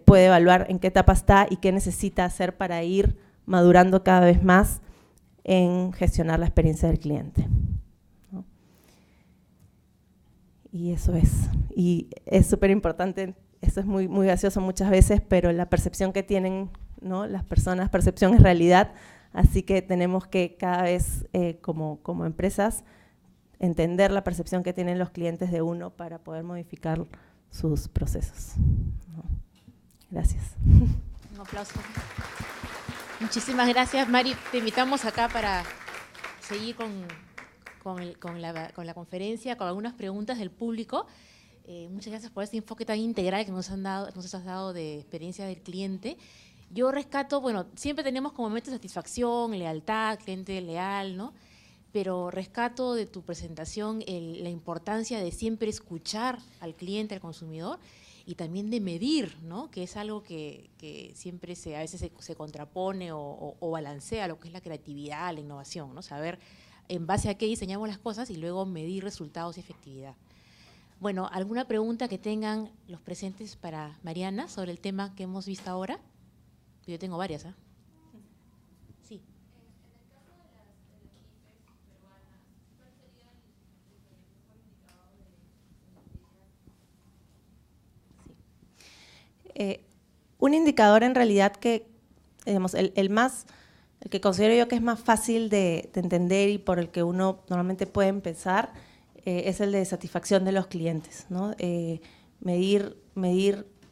puede evaluar en qué etapa está y qué necesita hacer para ir madurando cada vez más en gestionar la experiencia del cliente, ¿no? Y eso es. Y es súper importante, esto es muy, muy gracioso muchas veces, pero la percepción que tienen, ¿no?, las personas, percepción es realidad, así que tenemos que cada vez como empresas entender la percepción que tienen los clientes de uno para poder modificar sus procesos, ¿no? Gracias. Un aplauso. Muchísimas gracias, Mari. Te invitamos acá para seguir con la conferencia, con algunas preguntas del público. Muchas gracias por este enfoque tan integral que nos has dado de experiencia del cliente. Yo rescato, bueno, siempre tenemos como meta satisfacción, lealtad, cliente leal, ¿no? Pero rescato de tu presentación la importancia de siempre escuchar al cliente, al consumidor, y también de medir, ¿no?, que es algo que siempre a veces se contrapone o balancea lo que es la creatividad, la innovación, ¿no? Saber en base a qué diseñamos las cosas y luego medir resultados y efectividad. Bueno, ¿alguna pregunta que tengan los presentes para Mariana sobre el tema que hemos visto ahora? Yo tengo varias, ¿eh? Sí. Un indicador en realidad que, digamos, el que considero yo que es más fácil de entender y por el que uno normalmente puede empezar, es el de satisfacción de los clientes, ¿no? Medir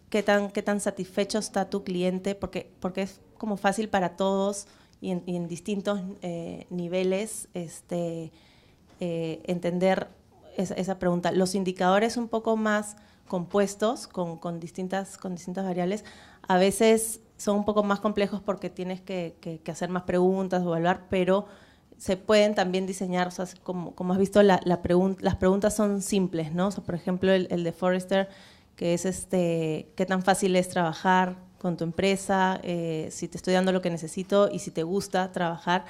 qué tan satisfecho está tu cliente, porque es como fácil para todos y en distintos niveles entender esa pregunta. Los indicadores un poco más compuestos con distintas variables, a veces son un poco más complejos porque tienes que hacer más preguntas o evaluar, pero se pueden también diseñar, o sea, como has visto, las preguntas son simples, ¿no? O sea, por ejemplo, el de Forrester, que es qué tan fácil es trabajar con tu empresa, si te estoy dando lo que necesito y si te gusta trabajar,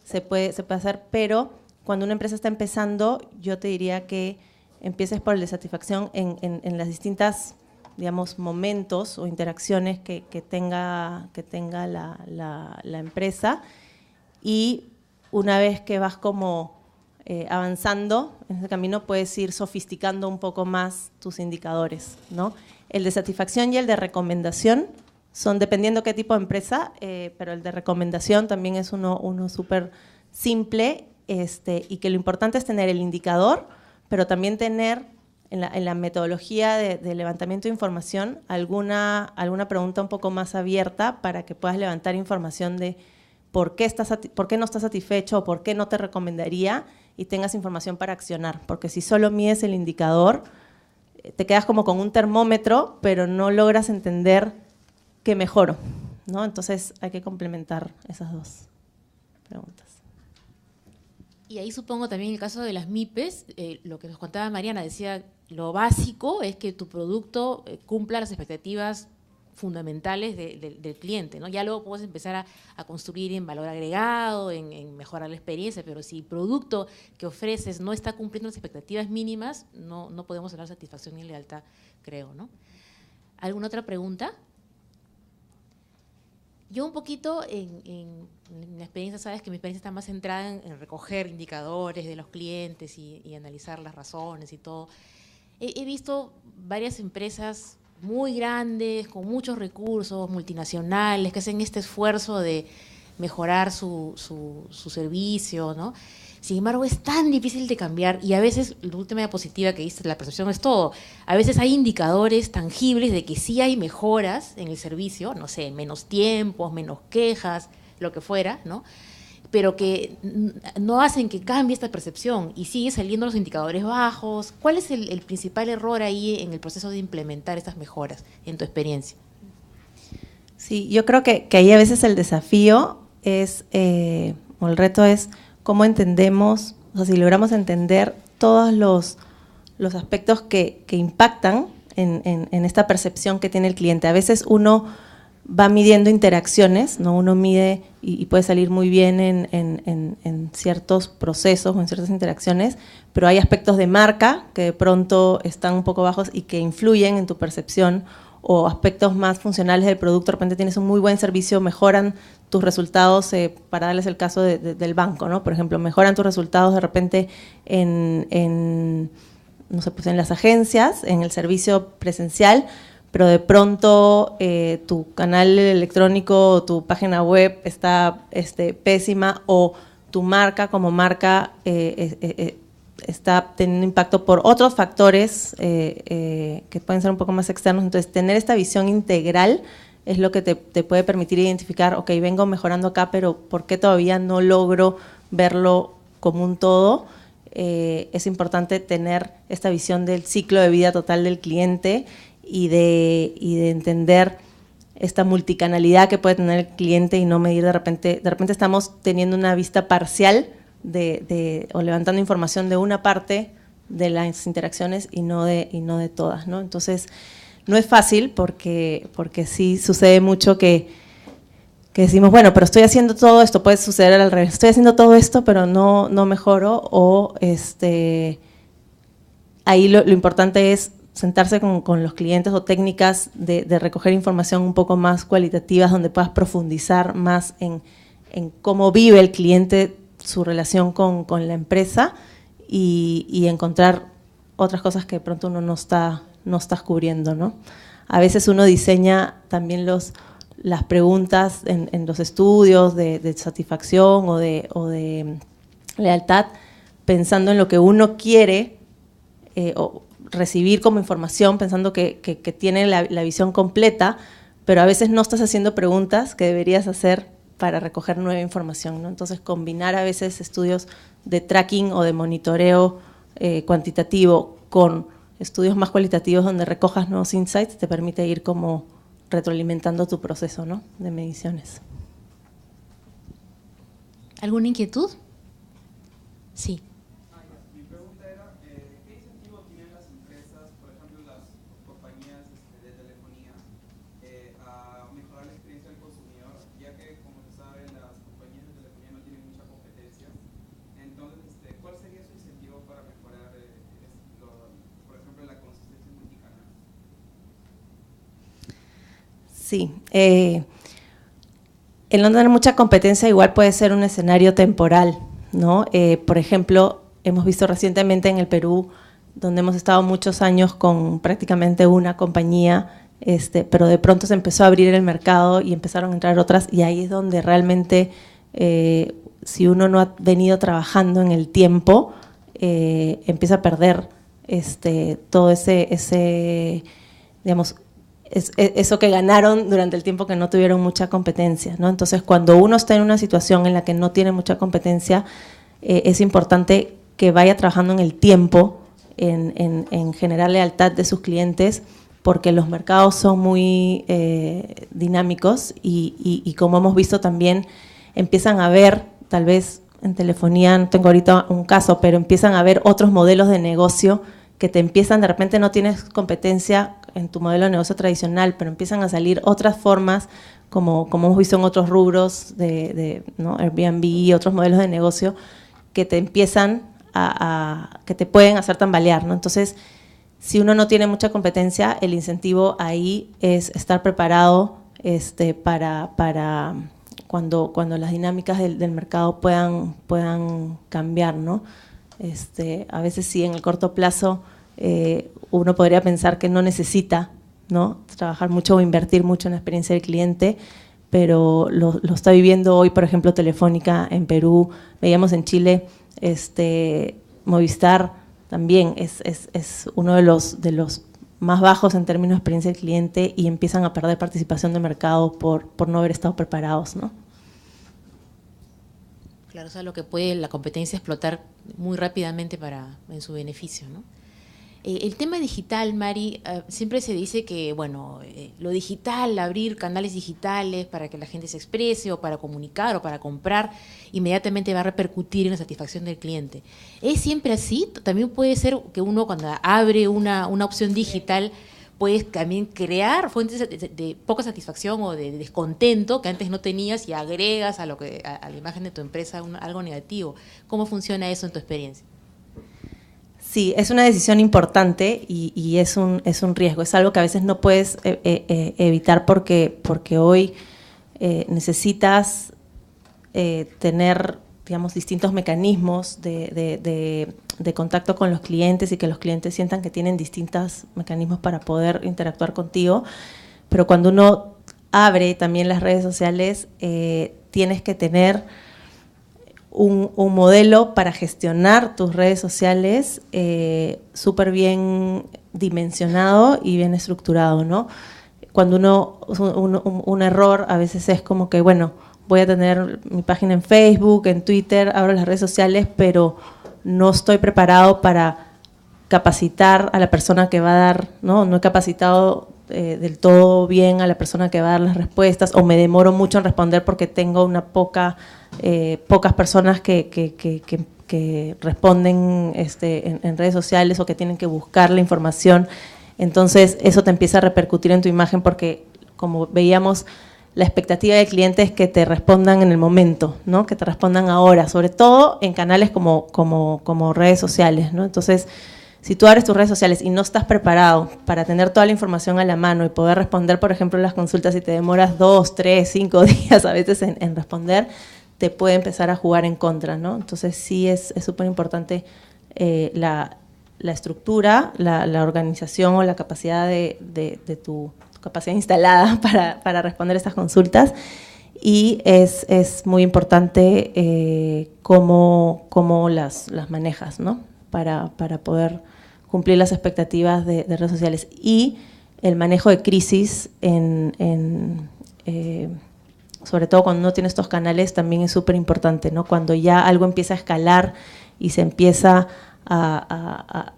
se puede hacer, pero cuando una empresa está empezando, yo te diría que empieces por el de satisfacción en las distintas, digamos, momentos o interacciones que tenga la empresa, y una vez que vas como avanzando en ese camino, puedes ir sofisticando un poco más tus indicadores, ¿no? El de satisfacción y el de recomendación son dependiendo qué tipo de empresa, pero el de recomendación también es uno súper simple, y que lo importante es tener el indicador, pero también tener en la metodología de levantamiento de información alguna pregunta un poco más abierta para que puedas levantar información de por qué no estás satisfecho o por qué no te recomendaría, y tengas información para accionar. Porque si solo mides el indicador, te quedas como con un termómetro, pero no logras entender qué mejoro, ¿no? Entonces hay que complementar esas dos preguntas. Y ahí supongo también el caso de las MIPES, lo que nos contaba Mariana, decía, lo básico es que tu producto cumpla las expectativas fundamentales del cliente, ¿no? Ya luego puedes empezar a construir en valor agregado, en mejorar la experiencia, pero si el producto que ofreces no está cumpliendo las expectativas mínimas, no podemos hablar de satisfacción y lealtad, creo, ¿no? ¿Alguna otra pregunta? Yo un poquito en la experiencia, sabes que mi experiencia está más centrada en recoger indicadores de los clientes y analizar las razones y todo. He visto varias empresas muy grandes, con muchos recursos, multinacionales, que hacen este esfuerzo de mejorar su servicio, ¿no? Sin embargo, es tan difícil de cambiar y a veces, la última diapositiva que viste, la percepción es todo. A veces hay indicadores tangibles de que sí hay mejoras en el servicio, no sé, menos tiempos, menos quejas, lo que fuera, ¿no? Pero que no hacen que cambie esta percepción y sigue saliendo los indicadores bajos. ¿Cuál es el principal error ahí en el proceso de implementar estas mejoras, en tu experiencia? Sí, yo creo que ahí a veces el desafío es, o el reto es cómo entendemos, o sea, si logramos entender todos los aspectos que impactan en esta percepción que tiene el cliente. A veces uno va midiendo interacciones, ¿no? Uno mide y puede salir muy bien en ciertos procesos o en ciertas interacciones, pero hay aspectos de marca que de pronto están un poco bajos y que influyen en tu percepción, o aspectos más funcionales del producto. De repente tienes un muy buen servicio, mejoran tus resultados, para darles el caso del banco, ¿no? Por ejemplo, mejoran tus resultados de repente no sé, pues en las agencias, en el servicio presencial, pero de pronto tu canal electrónico o tu página web está pésima, o tu marca como marca está teniendo impacto por otros factores que pueden ser un poco más externos. Entonces, tener esta visión integral es lo que te puede permitir identificar, ok, vengo mejorando acá, pero ¿por qué todavía no logro verlo como un todo? Es importante tener esta visión del ciclo de vida total del cliente y de entender esta multicanalidad que puede tener el cliente y no medir de repente estamos teniendo una vista parcial o levantando información de una parte de las interacciones y no de todas, ¿no? Entonces, no es fácil porque sí sucede mucho que decimos, bueno, pero estoy haciendo todo esto, puede suceder al revés, estoy haciendo todo esto, pero no mejoro, o ahí lo importante es sentarse con los clientes o técnicas de recoger información un poco más cualitativas, donde puedas profundizar más en cómo vive el cliente su relación con la empresa y encontrar otras cosas que de pronto uno no estás cubriendo, ¿no? A veces uno diseña también las preguntas en los estudios de satisfacción o de lealtad, pensando en lo que uno quiere o recibir como información, pensando que tiene la visión completa, pero a veces no estás haciendo preguntas que deberías hacer para recoger nueva información, ¿no? Entonces, combinar a veces estudios de tracking o de monitoreo cuantitativo con estudios más cualitativos donde recojas nuevos insights te permite ir como retroalimentando tu proceso, ¿no?, de mediciones. ¿Alguna inquietud? Sí. Mi pregunta era, ¿qué incentivo tienen las empresas, por ejemplo las compañías de telefonía, a mejorar la experiencia del consumidor, ya que, como se sabe, las compañías de telefonía no tienen mucha competencia? Entonces, ¿cuál sería su incentivo para mejorar, por ejemplo, la consistencia multicanal? Sí, el no tener mucha competencia igual puede ser un escenario temporal, ¿no? Por ejemplo, hemos visto recientemente en el Perú, donde hemos estado muchos años con prácticamente una compañía, pero de pronto se empezó a abrir el mercado y empezaron a entrar otras, y ahí es donde realmente, si uno no ha venido trabajando en el tiempo, empieza a perder todo ese digamos, eso que ganaron durante el tiempo que no tuvieron mucha competencia, ¿no? Entonces, cuando uno está en una situación en la que no tiene mucha competencia, es importante que vaya trabajando en el tiempo, en generar lealtad de sus clientes, porque los mercados son muy dinámicos y como hemos visto también, empiezan a ver, tal vez en telefonía, no tengo ahorita un caso, pero empiezan a ver otros modelos de negocio que te empiezan, de repente no tienes competencia en tu modelo de negocio tradicional, pero empiezan a salir otras formas, como hemos visto en otros rubros ¿no? Airbnb y otros modelos de negocio, que te empiezan que te pueden hacer tambalear, ¿no? Entonces, si uno no tiene mucha competencia, el incentivo ahí es estar preparado para cuando las dinámicas del mercado puedan cambiar, ¿no? A veces sí, en el corto plazo, uno podría pensar que no necesita, ¿no?, trabajar mucho o invertir mucho en la experiencia del cliente, pero lo está viviendo hoy, por ejemplo, Telefónica en Perú, veíamos en Chile, Movistar también es uno de los más bajos en términos de experiencia del cliente y empiezan a perder participación de mercado por no haber estado preparados, ¿no? Claro, o sea, lo que puede la competencia explotar muy rápidamente en su beneficio, ¿no? El tema digital, Mari, siempre se dice que, bueno, lo digital, abrir canales digitales para que la gente se exprese o para comunicar o para comprar, inmediatamente va a repercutir en la satisfacción del cliente. ¿Es siempre así? También puede ser que uno cuando abre una opción digital puede también crear fuentes de poca satisfacción o de descontento que antes no tenías y agregas a la imagen de tu empresa algo negativo. ¿Cómo funciona eso en tu experiencia? Sí, es una decisión importante y es un riesgo, es algo que a veces no puedes evitar porque hoy necesitas tener, digamos, distintos mecanismos de contacto con los clientes y que los clientes sientan que tienen distintos mecanismos para poder interactuar contigo, pero cuando uno abre también las redes sociales, tienes que tener un modelo para gestionar tus redes sociales súper bien dimensionado y bien estructurado, ¿no? Cuando un error a veces es como que, bueno, voy a tener mi página en Facebook, en Twitter, abro las redes sociales, pero no estoy preparado para capacitar a la persona que va a dar, no he capacitado del todo bien a la persona que va a dar las respuestas, o me demoro mucho en responder porque tengo pocas personas que responden en redes sociales o que tienen que buscar la información. Entonces eso te empieza a repercutir en tu imagen porque, como veíamos, la expectativa del cliente es que te respondan en el momento, ¿no? Que te respondan ahora, sobre todo en canales como redes sociales, ¿no? Entonces, si tú abres tus redes sociales y no estás preparado para tener toda la información a la mano y poder responder, por ejemplo, las consultas, y te demoras 2, 3, 5 días a veces en responder, te puede empezar a jugar en contra, ¿no? Entonces sí es súper importante la estructura, la organización o la capacidad de tu capacidad instalada para responder estas consultas, y es muy importante cómo las manejas, ¿no? Para poder cumplir las expectativas de redes sociales. Y el manejo de crisis sobre todo cuando no tienes estos canales, también es súper importante, ¿no? Cuando ya algo empieza a escalar y se empieza a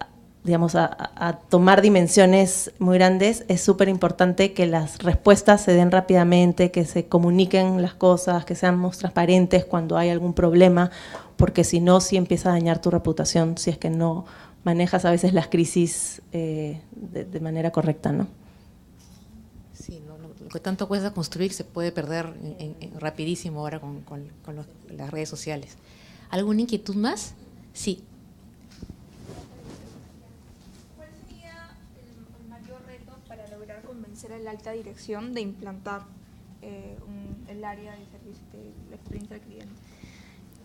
tomar dimensiones muy grandes, es súper importante que las respuestas se den rápidamente, que se comuniquen las cosas, que seamos transparentes cuando hay algún problema, porque si no, sí empieza a dañar tu reputación si es que no manejas a veces las crisis de manera correcta, ¿no? Sí, lo que tanto cuesta construir se puede perder rapidísimo ahora con las redes sociales. ¿Alguna inquietud más? Sí. ¿Cuál sería el mayor reto para lograr convencer a la alta dirección de implantar el área de servicio de la experiencia del cliente?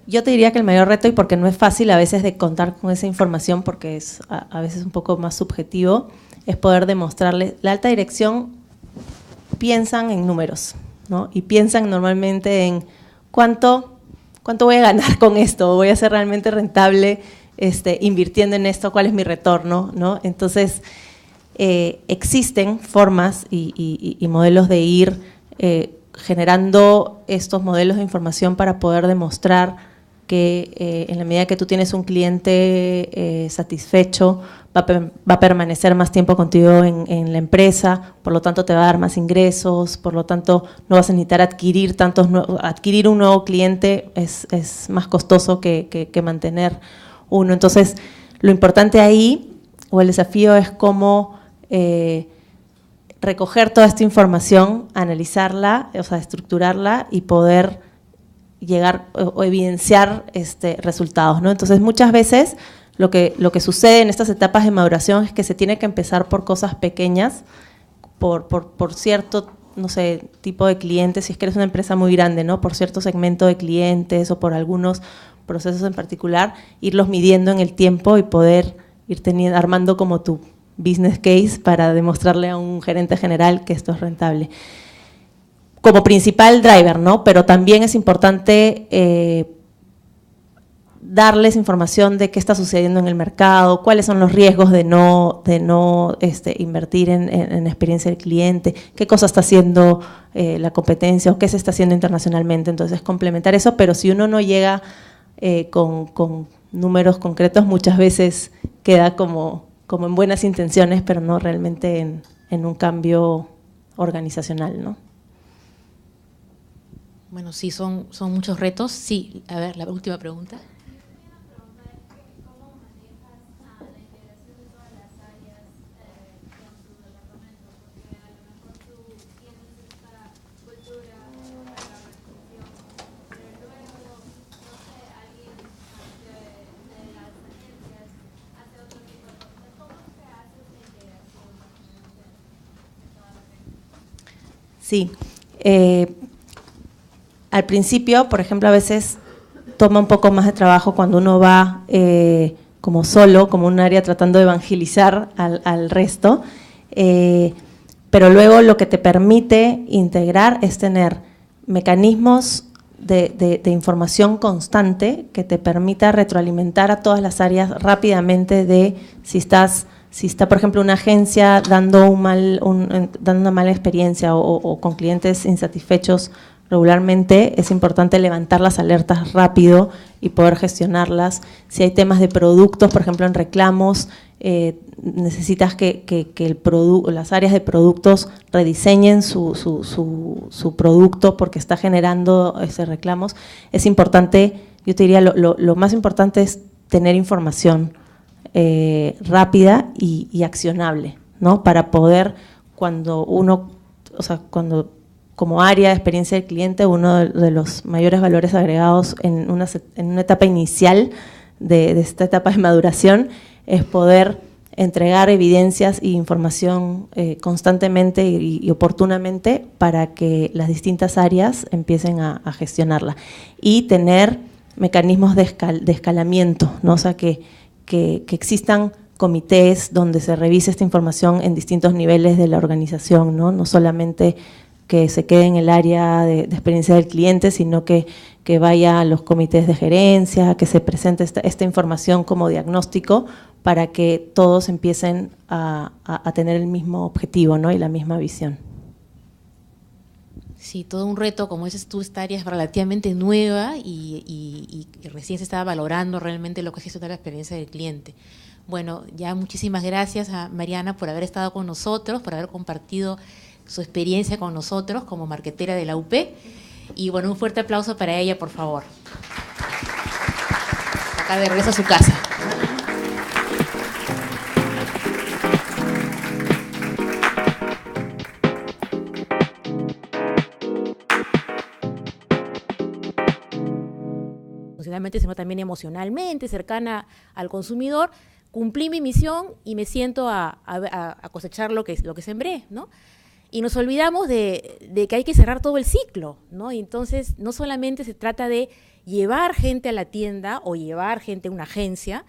Yo te diría que el mayor reto, y porque no es fácil a veces de contar con esa información porque es a veces un poco más subjetivo, es poder demostrarle. La alta dirección piensan en números, ¿no? Y piensan normalmente en cuánto voy a ganar con esto, voy a ser realmente rentable invirtiendo en esto, cuál es mi retorno, ¿no? Entonces, existen formas y modelos de ir generando estos modelos de información para poder demostrar que en la medida que tú tienes un cliente satisfecho, va a permanecer más tiempo contigo en la empresa, por lo tanto te va a dar más ingresos, por lo tanto no vas a necesitar adquirir un nuevo cliente es más costoso que mantener uno. Entonces, lo importante ahí, o el desafío, es cómo recoger toda esta información, analizarla, o sea, estructurarla y poder llegar o evidenciar resultados, ¿no? Entonces, muchas veces lo que sucede en estas etapas de maduración es que se tiene que empezar por cosas pequeñas, por cierto, no sé, tipo de clientes, si es que eres una empresa muy grande, ¿no? Por cierto segmento de clientes o por algunos procesos en particular, irlos midiendo en el tiempo y poder ir armando como tu business case para demostrarle a un gerente general que esto es rentable. Como principal driver, ¿no? Pero también es importante darles información de qué está sucediendo en el mercado, cuáles son los riesgos de no invertir en experiencia del cliente, qué cosa está haciendo la competencia o qué se está haciendo internacionalmente. Entonces, complementar eso, pero si uno no llega con números concretos, muchas veces queda como en buenas intenciones, pero no realmente en un cambio organizacional, ¿no? Bueno, sí, son muchos retos. Sí, a ver, la última pregunta. Sí. Al principio, por ejemplo, a veces toma un poco más de trabajo cuando uno va como solo, como un área tratando de evangelizar al resto, pero luego lo que te permite integrar es tener mecanismos de información constante que te permita retroalimentar a todas las áreas rápidamente de si está, por ejemplo, una agencia dando una mala experiencia o con clientes insatisfechos regularmente, es importante levantar las alertas rápido y poder gestionarlas. Si hay temas de productos, por ejemplo, en reclamos, necesitas que las áreas de productos rediseñen su producto porque está generando reclamos. Es importante, yo te diría, lo más importante es tener información rápida y accionable, ¿no? Para poder, cuando como área de experiencia del cliente, uno de los mayores valores agregados en una etapa inicial de esta etapa de maduración es poder entregar evidencias e información constantemente y oportunamente para que las distintas áreas empiecen a gestionarla y tener mecanismos de escalamiento, ¿no? O sea, que existan comités donde se revise esta información en distintos niveles de la organización, ¿no? No solamente que se quede en el área de experiencia del cliente, sino que vaya a los comités de gerencia, que se presente esta información como diagnóstico para que todos empiecen a tener el mismo objetivo, ¿no? Y la misma visión. Sí, todo un reto, como dices tú, esta área es relativamente nueva y recién se estaba valorando realmente lo que es gestionar la experiencia del cliente. Bueno, ya muchísimas gracias a Mariana por haber estado con nosotros, por haber compartido su experiencia con nosotros como marketera de la UP. Y bueno, un fuerte aplauso para ella, por favor. Acá de regreso a su casa. Funcionalmente, sino también emocionalmente, cercana al consumidor, cumplí mi misión y me siento a cosechar lo que sembré, ¿no? Y nos olvidamos de que hay que cerrar todo el ciclo, ¿no? Y entonces, no solamente se trata de llevar gente a la tienda o llevar gente a una agencia,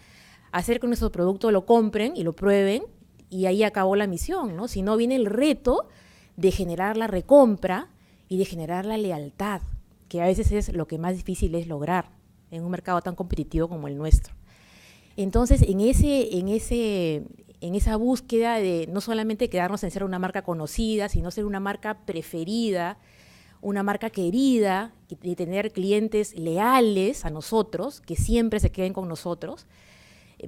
hacer que nuestro producto lo compren y lo prueben, y ahí acabó la misión, ¿no? Sino viene el reto de generar la recompra y de generar la lealtad, que a veces es lo que más difícil es lograr en un mercado tan competitivo como el nuestro. Entonces, en esa búsqueda de no solamente quedarnos en ser una marca conocida, sino ser una marca preferida, una marca querida, y tener clientes leales a nosotros, que siempre se queden con nosotros,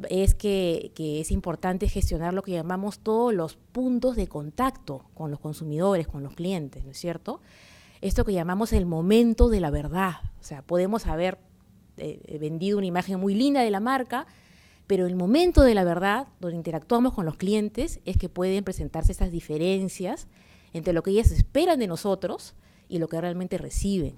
es que es importante gestionar lo que llamamos todos los puntos de contacto con los consumidores, con los clientes, ¿no es cierto? Esto que llamamos el momento de la verdad. O sea, podemos haber vendido una imagen muy linda de la marca, pero el momento de la verdad, donde interactuamos con los clientes, es que pueden presentarse estas diferencias entre lo que ellas esperan de nosotros y lo que realmente reciben.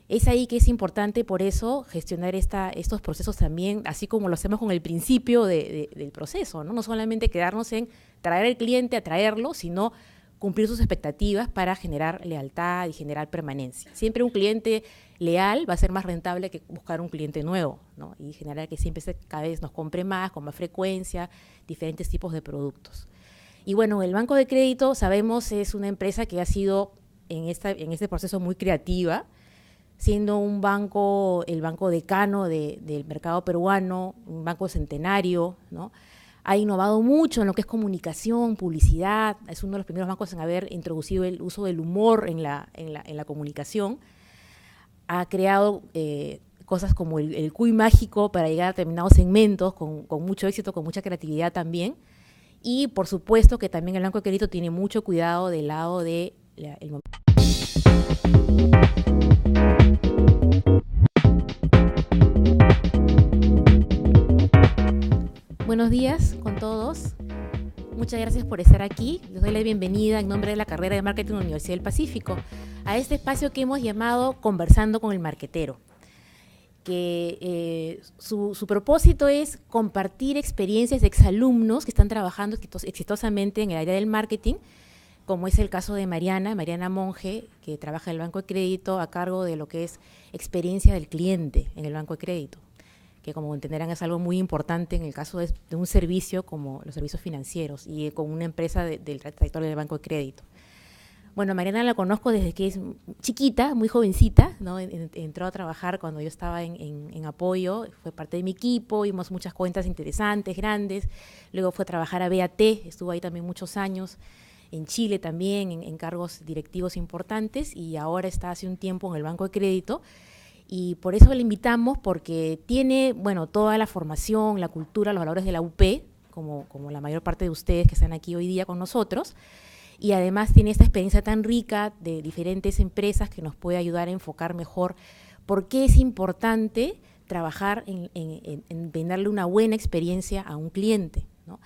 Es ahí que es importante, por eso, gestionar estos procesos también, así como lo hacemos con el principio del proceso, ¿no? No solamente quedarnos en traer al cliente, atraerlo, sino cumplir sus expectativas para generar lealtad y generar permanencia. Siempre un cliente leal va a ser más rentable que buscar un cliente nuevo, ¿no? Y generar que siempre cada vez nos compre más, con más frecuencia, diferentes tipos de productos. Y bueno, el banco de crédito, sabemos, es una empresa que ha sido en este proceso muy creativa, siendo un banco, el banco decano del mercado peruano, un banco centenario, ¿no? Ha innovado mucho en lo que es comunicación, publicidad, es uno de los primeros bancos en haber introducido el uso del humor en la comunicación. Ha creado cosas como el cuy mágico para llegar a determinados segmentos con mucho éxito, con mucha creatividad también. Y por supuesto que también el Banco de Crédito tiene mucho cuidado del lado de el momento. Buenos días con todos. Muchas gracias por estar aquí. Les doy la bienvenida en nombre de la carrera de Marketing de la Universidad del Pacífico a este espacio que hemos llamado Conversando con el Marquetero, que su propósito es compartir experiencias de exalumnos que están trabajando exitosamente en el área del marketing, como es el caso de Mariana Monge, que trabaja en el Banco de Crédito a cargo de lo que es experiencia del cliente en el Banco de Crédito, que como entenderán es algo muy importante en el caso de un servicio como los servicios financieros y con una empresa del sector del Banco de Crédito. Bueno, Mariana la conozco desde que es chiquita, muy jovencita, ¿no? Entró a trabajar cuando yo estaba en apoyo, fue parte de mi equipo, vimos muchas cuentas interesantes, grandes, luego fue a trabajar a BAT, estuvo ahí también muchos años, en Chile también, en cargos directivos importantes, y ahora está hace un tiempo en el Banco de Crédito. Y por eso le invitamos, porque tiene, bueno, toda la formación, la cultura, los valores de la UP, como la mayor parte de ustedes que están aquí hoy día con nosotros, y además tiene esta experiencia tan rica de diferentes empresas que nos puede ayudar a enfocar mejor por qué es importante trabajar en brindarle una buena experiencia a un cliente, ¿no?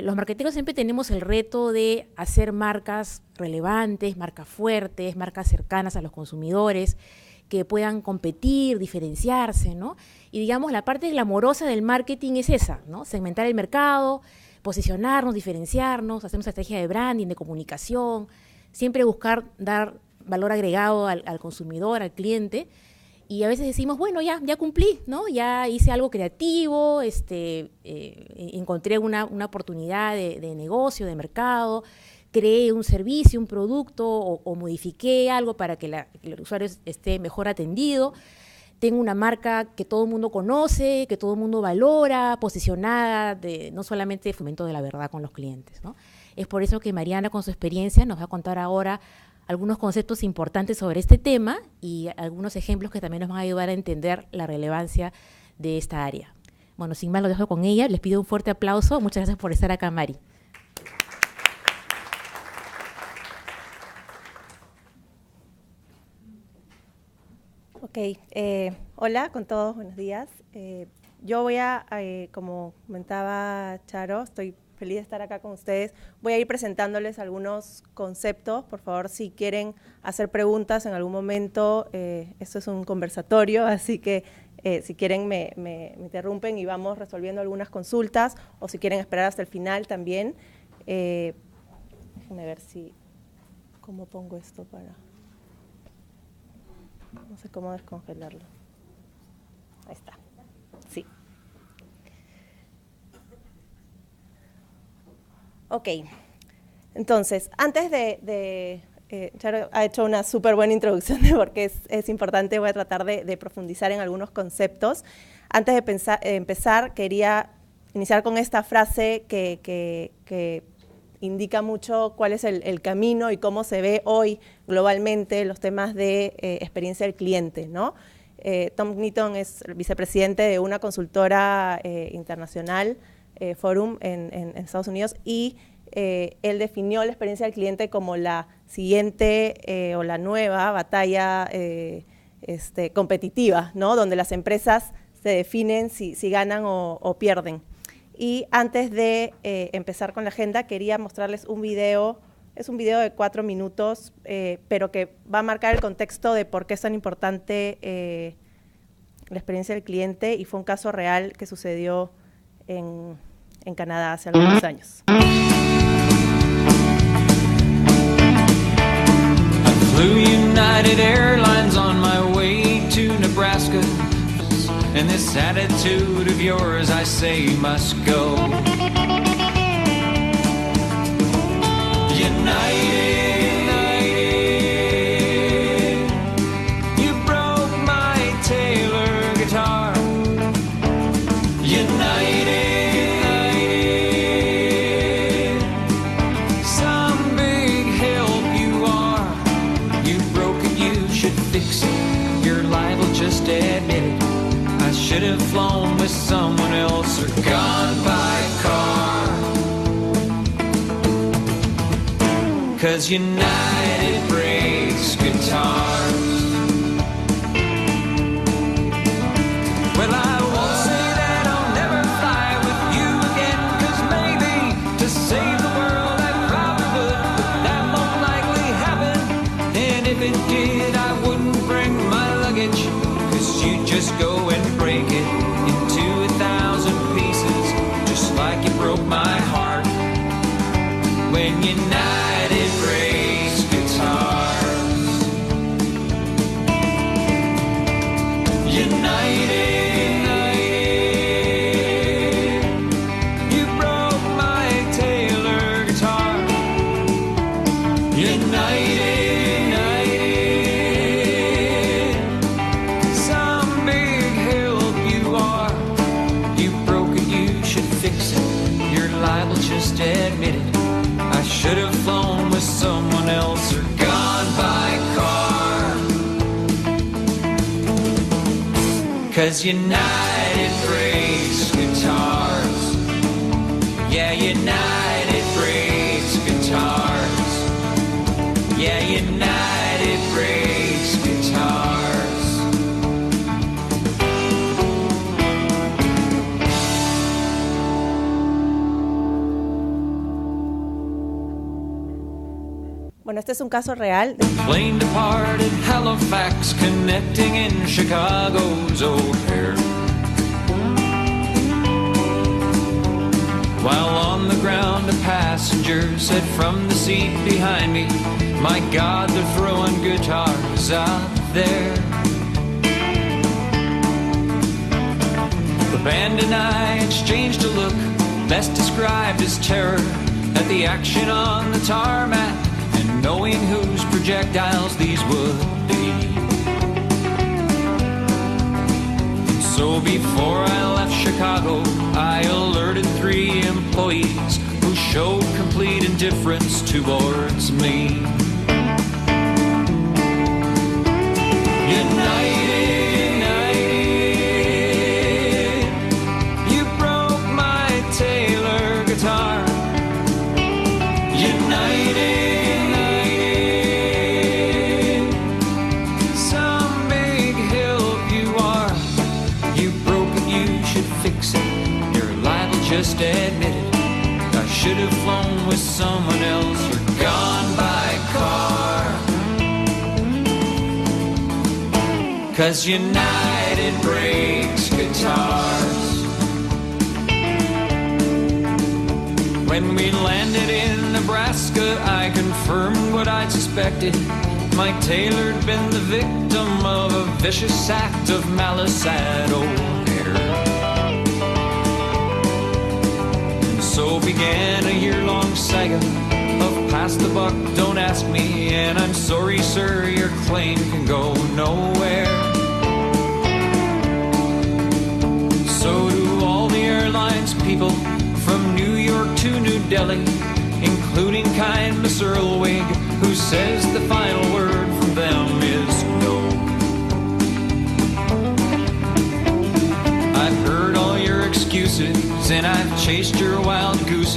Los marqueteros siempre tenemos el reto de hacer marcas relevantes, marcas fuertes, marcas cercanas a los consumidores, que puedan competir, diferenciarse, ¿no? Y digamos, la parte glamorosa del marketing es esa, ¿no? Segmentar el mercado, posicionarnos, diferenciarnos, hacer una estrategia de branding, de comunicación, siempre buscar dar valor agregado al consumidor, al cliente. Y a veces decimos, bueno, ya cumplí, ¿no? Ya hice algo creativo, encontré una oportunidad de negocio, de mercado, creé un servicio, un producto o modifiqué algo para que el usuario esté mejor atendido. Tengo una marca que todo el mundo conoce, que todo el mundo valora, posicionada, no solamente de fomento de la verdad con los clientes, ¿no? Es por eso que Mariana, con su experiencia, nos va a contar ahora algunos conceptos importantes sobre este tema y algunos ejemplos que también nos van a ayudar a entender la relevancia de esta área. Bueno, sin más lo dejo con ella. Les pido un fuerte aplauso. Muchas gracias por estar acá, Mari. Ok, hola con todos, buenos días. Yo voy a, como comentaba Charo, estoy feliz de estar acá con ustedes. Voy a ir presentándoles algunos conceptos. Por favor, si quieren hacer preguntas en algún momento, esto es un conversatorio, así que si quieren me interrumpen y vamos resolviendo algunas consultas, o si quieren esperar hasta el final también. Déjenme ver cómo pongo esto para... No sé cómo descongelarlo. Ahí está. Sí. Ok. Entonces, antes Charo ha hecho una súper buena introducción de por qué es importante. Voy a tratar de profundizar en algunos conceptos. Antes de empezar, quería iniciar con esta frase que indica mucho cuál es el camino y cómo se ve hoy globalmente los temas de experiencia del cliente, ¿no? Tom Knighton es el vicepresidente de una consultora internacional, Forum, en Estados Unidos, y él definió la experiencia del cliente como la siguiente o la nueva batalla competitiva, ¿no? Donde las empresas se definen si ganan o pierden. Y antes de empezar con la agenda, quería mostrarles un video. Es un video de 4 minutos, pero que va a marcar el contexto de por qué es tan importante la experiencia del cliente, y fue un caso real que sucedió en Canadá hace algunos años. Flew United Airlines on my way to Nebraska, and this attitude of yours I say must go. United, you broke my Taylor guitar. United, some big help you are. You broke it, you should fix it. You're liable, just admit it. I should have flown with someone else or gone by car. 'Cause United breaks guitars. Well, I won't say that I'll never fly with you again, 'cause maybe to save the world I probably would, but that won't likely happen. And if it did, I wouldn't bring my luggage, 'cause you'd just go and break it into 1,000 pieces, just like you broke my heart when United breaks guitars. United, you broke my Taylor guitar. United, some big help you are. You broke it, you should fix it. You're liable, just admit it. I should have flown with someone else or gone by car. 'Cause United breaks guitars. Yeah, United breaks guitars. Yeah, United breaks guitars. Bueno, este es un caso real. Plane departed Halifax, connecting in Chicago's O'Hare. While on the ground, a passenger said from the seat behind me, "My God, they're throwing guitars out there." The band and I exchanged a look, best described as terror, at the action on the tarmac, and knowing whose projectiles these would be. So before I left Chicago, I alerted 3 employees who showed complete indifference towards me. United, you broke my Taylor guitar. United, some big help you are. You broke it, you should fix it. You're liable, just admit it. I should have flown with someone else or gone by car. 'Cause United breaks guitars. When we landed in Nebraska, I confirmed what I'd suspected. Mike Taylor'd been the victim of a vicious act of malice at O'Hare. And so began a year-long saga of pass the buck, don't ask me, and I'm sorry, sir, your claim can go nowhere. So do all the airlines people from New York to New Delhi, including kind Miss Earlwig, who says the final word from them is no. I've heard all your excuses, and I've chased your wild gooses.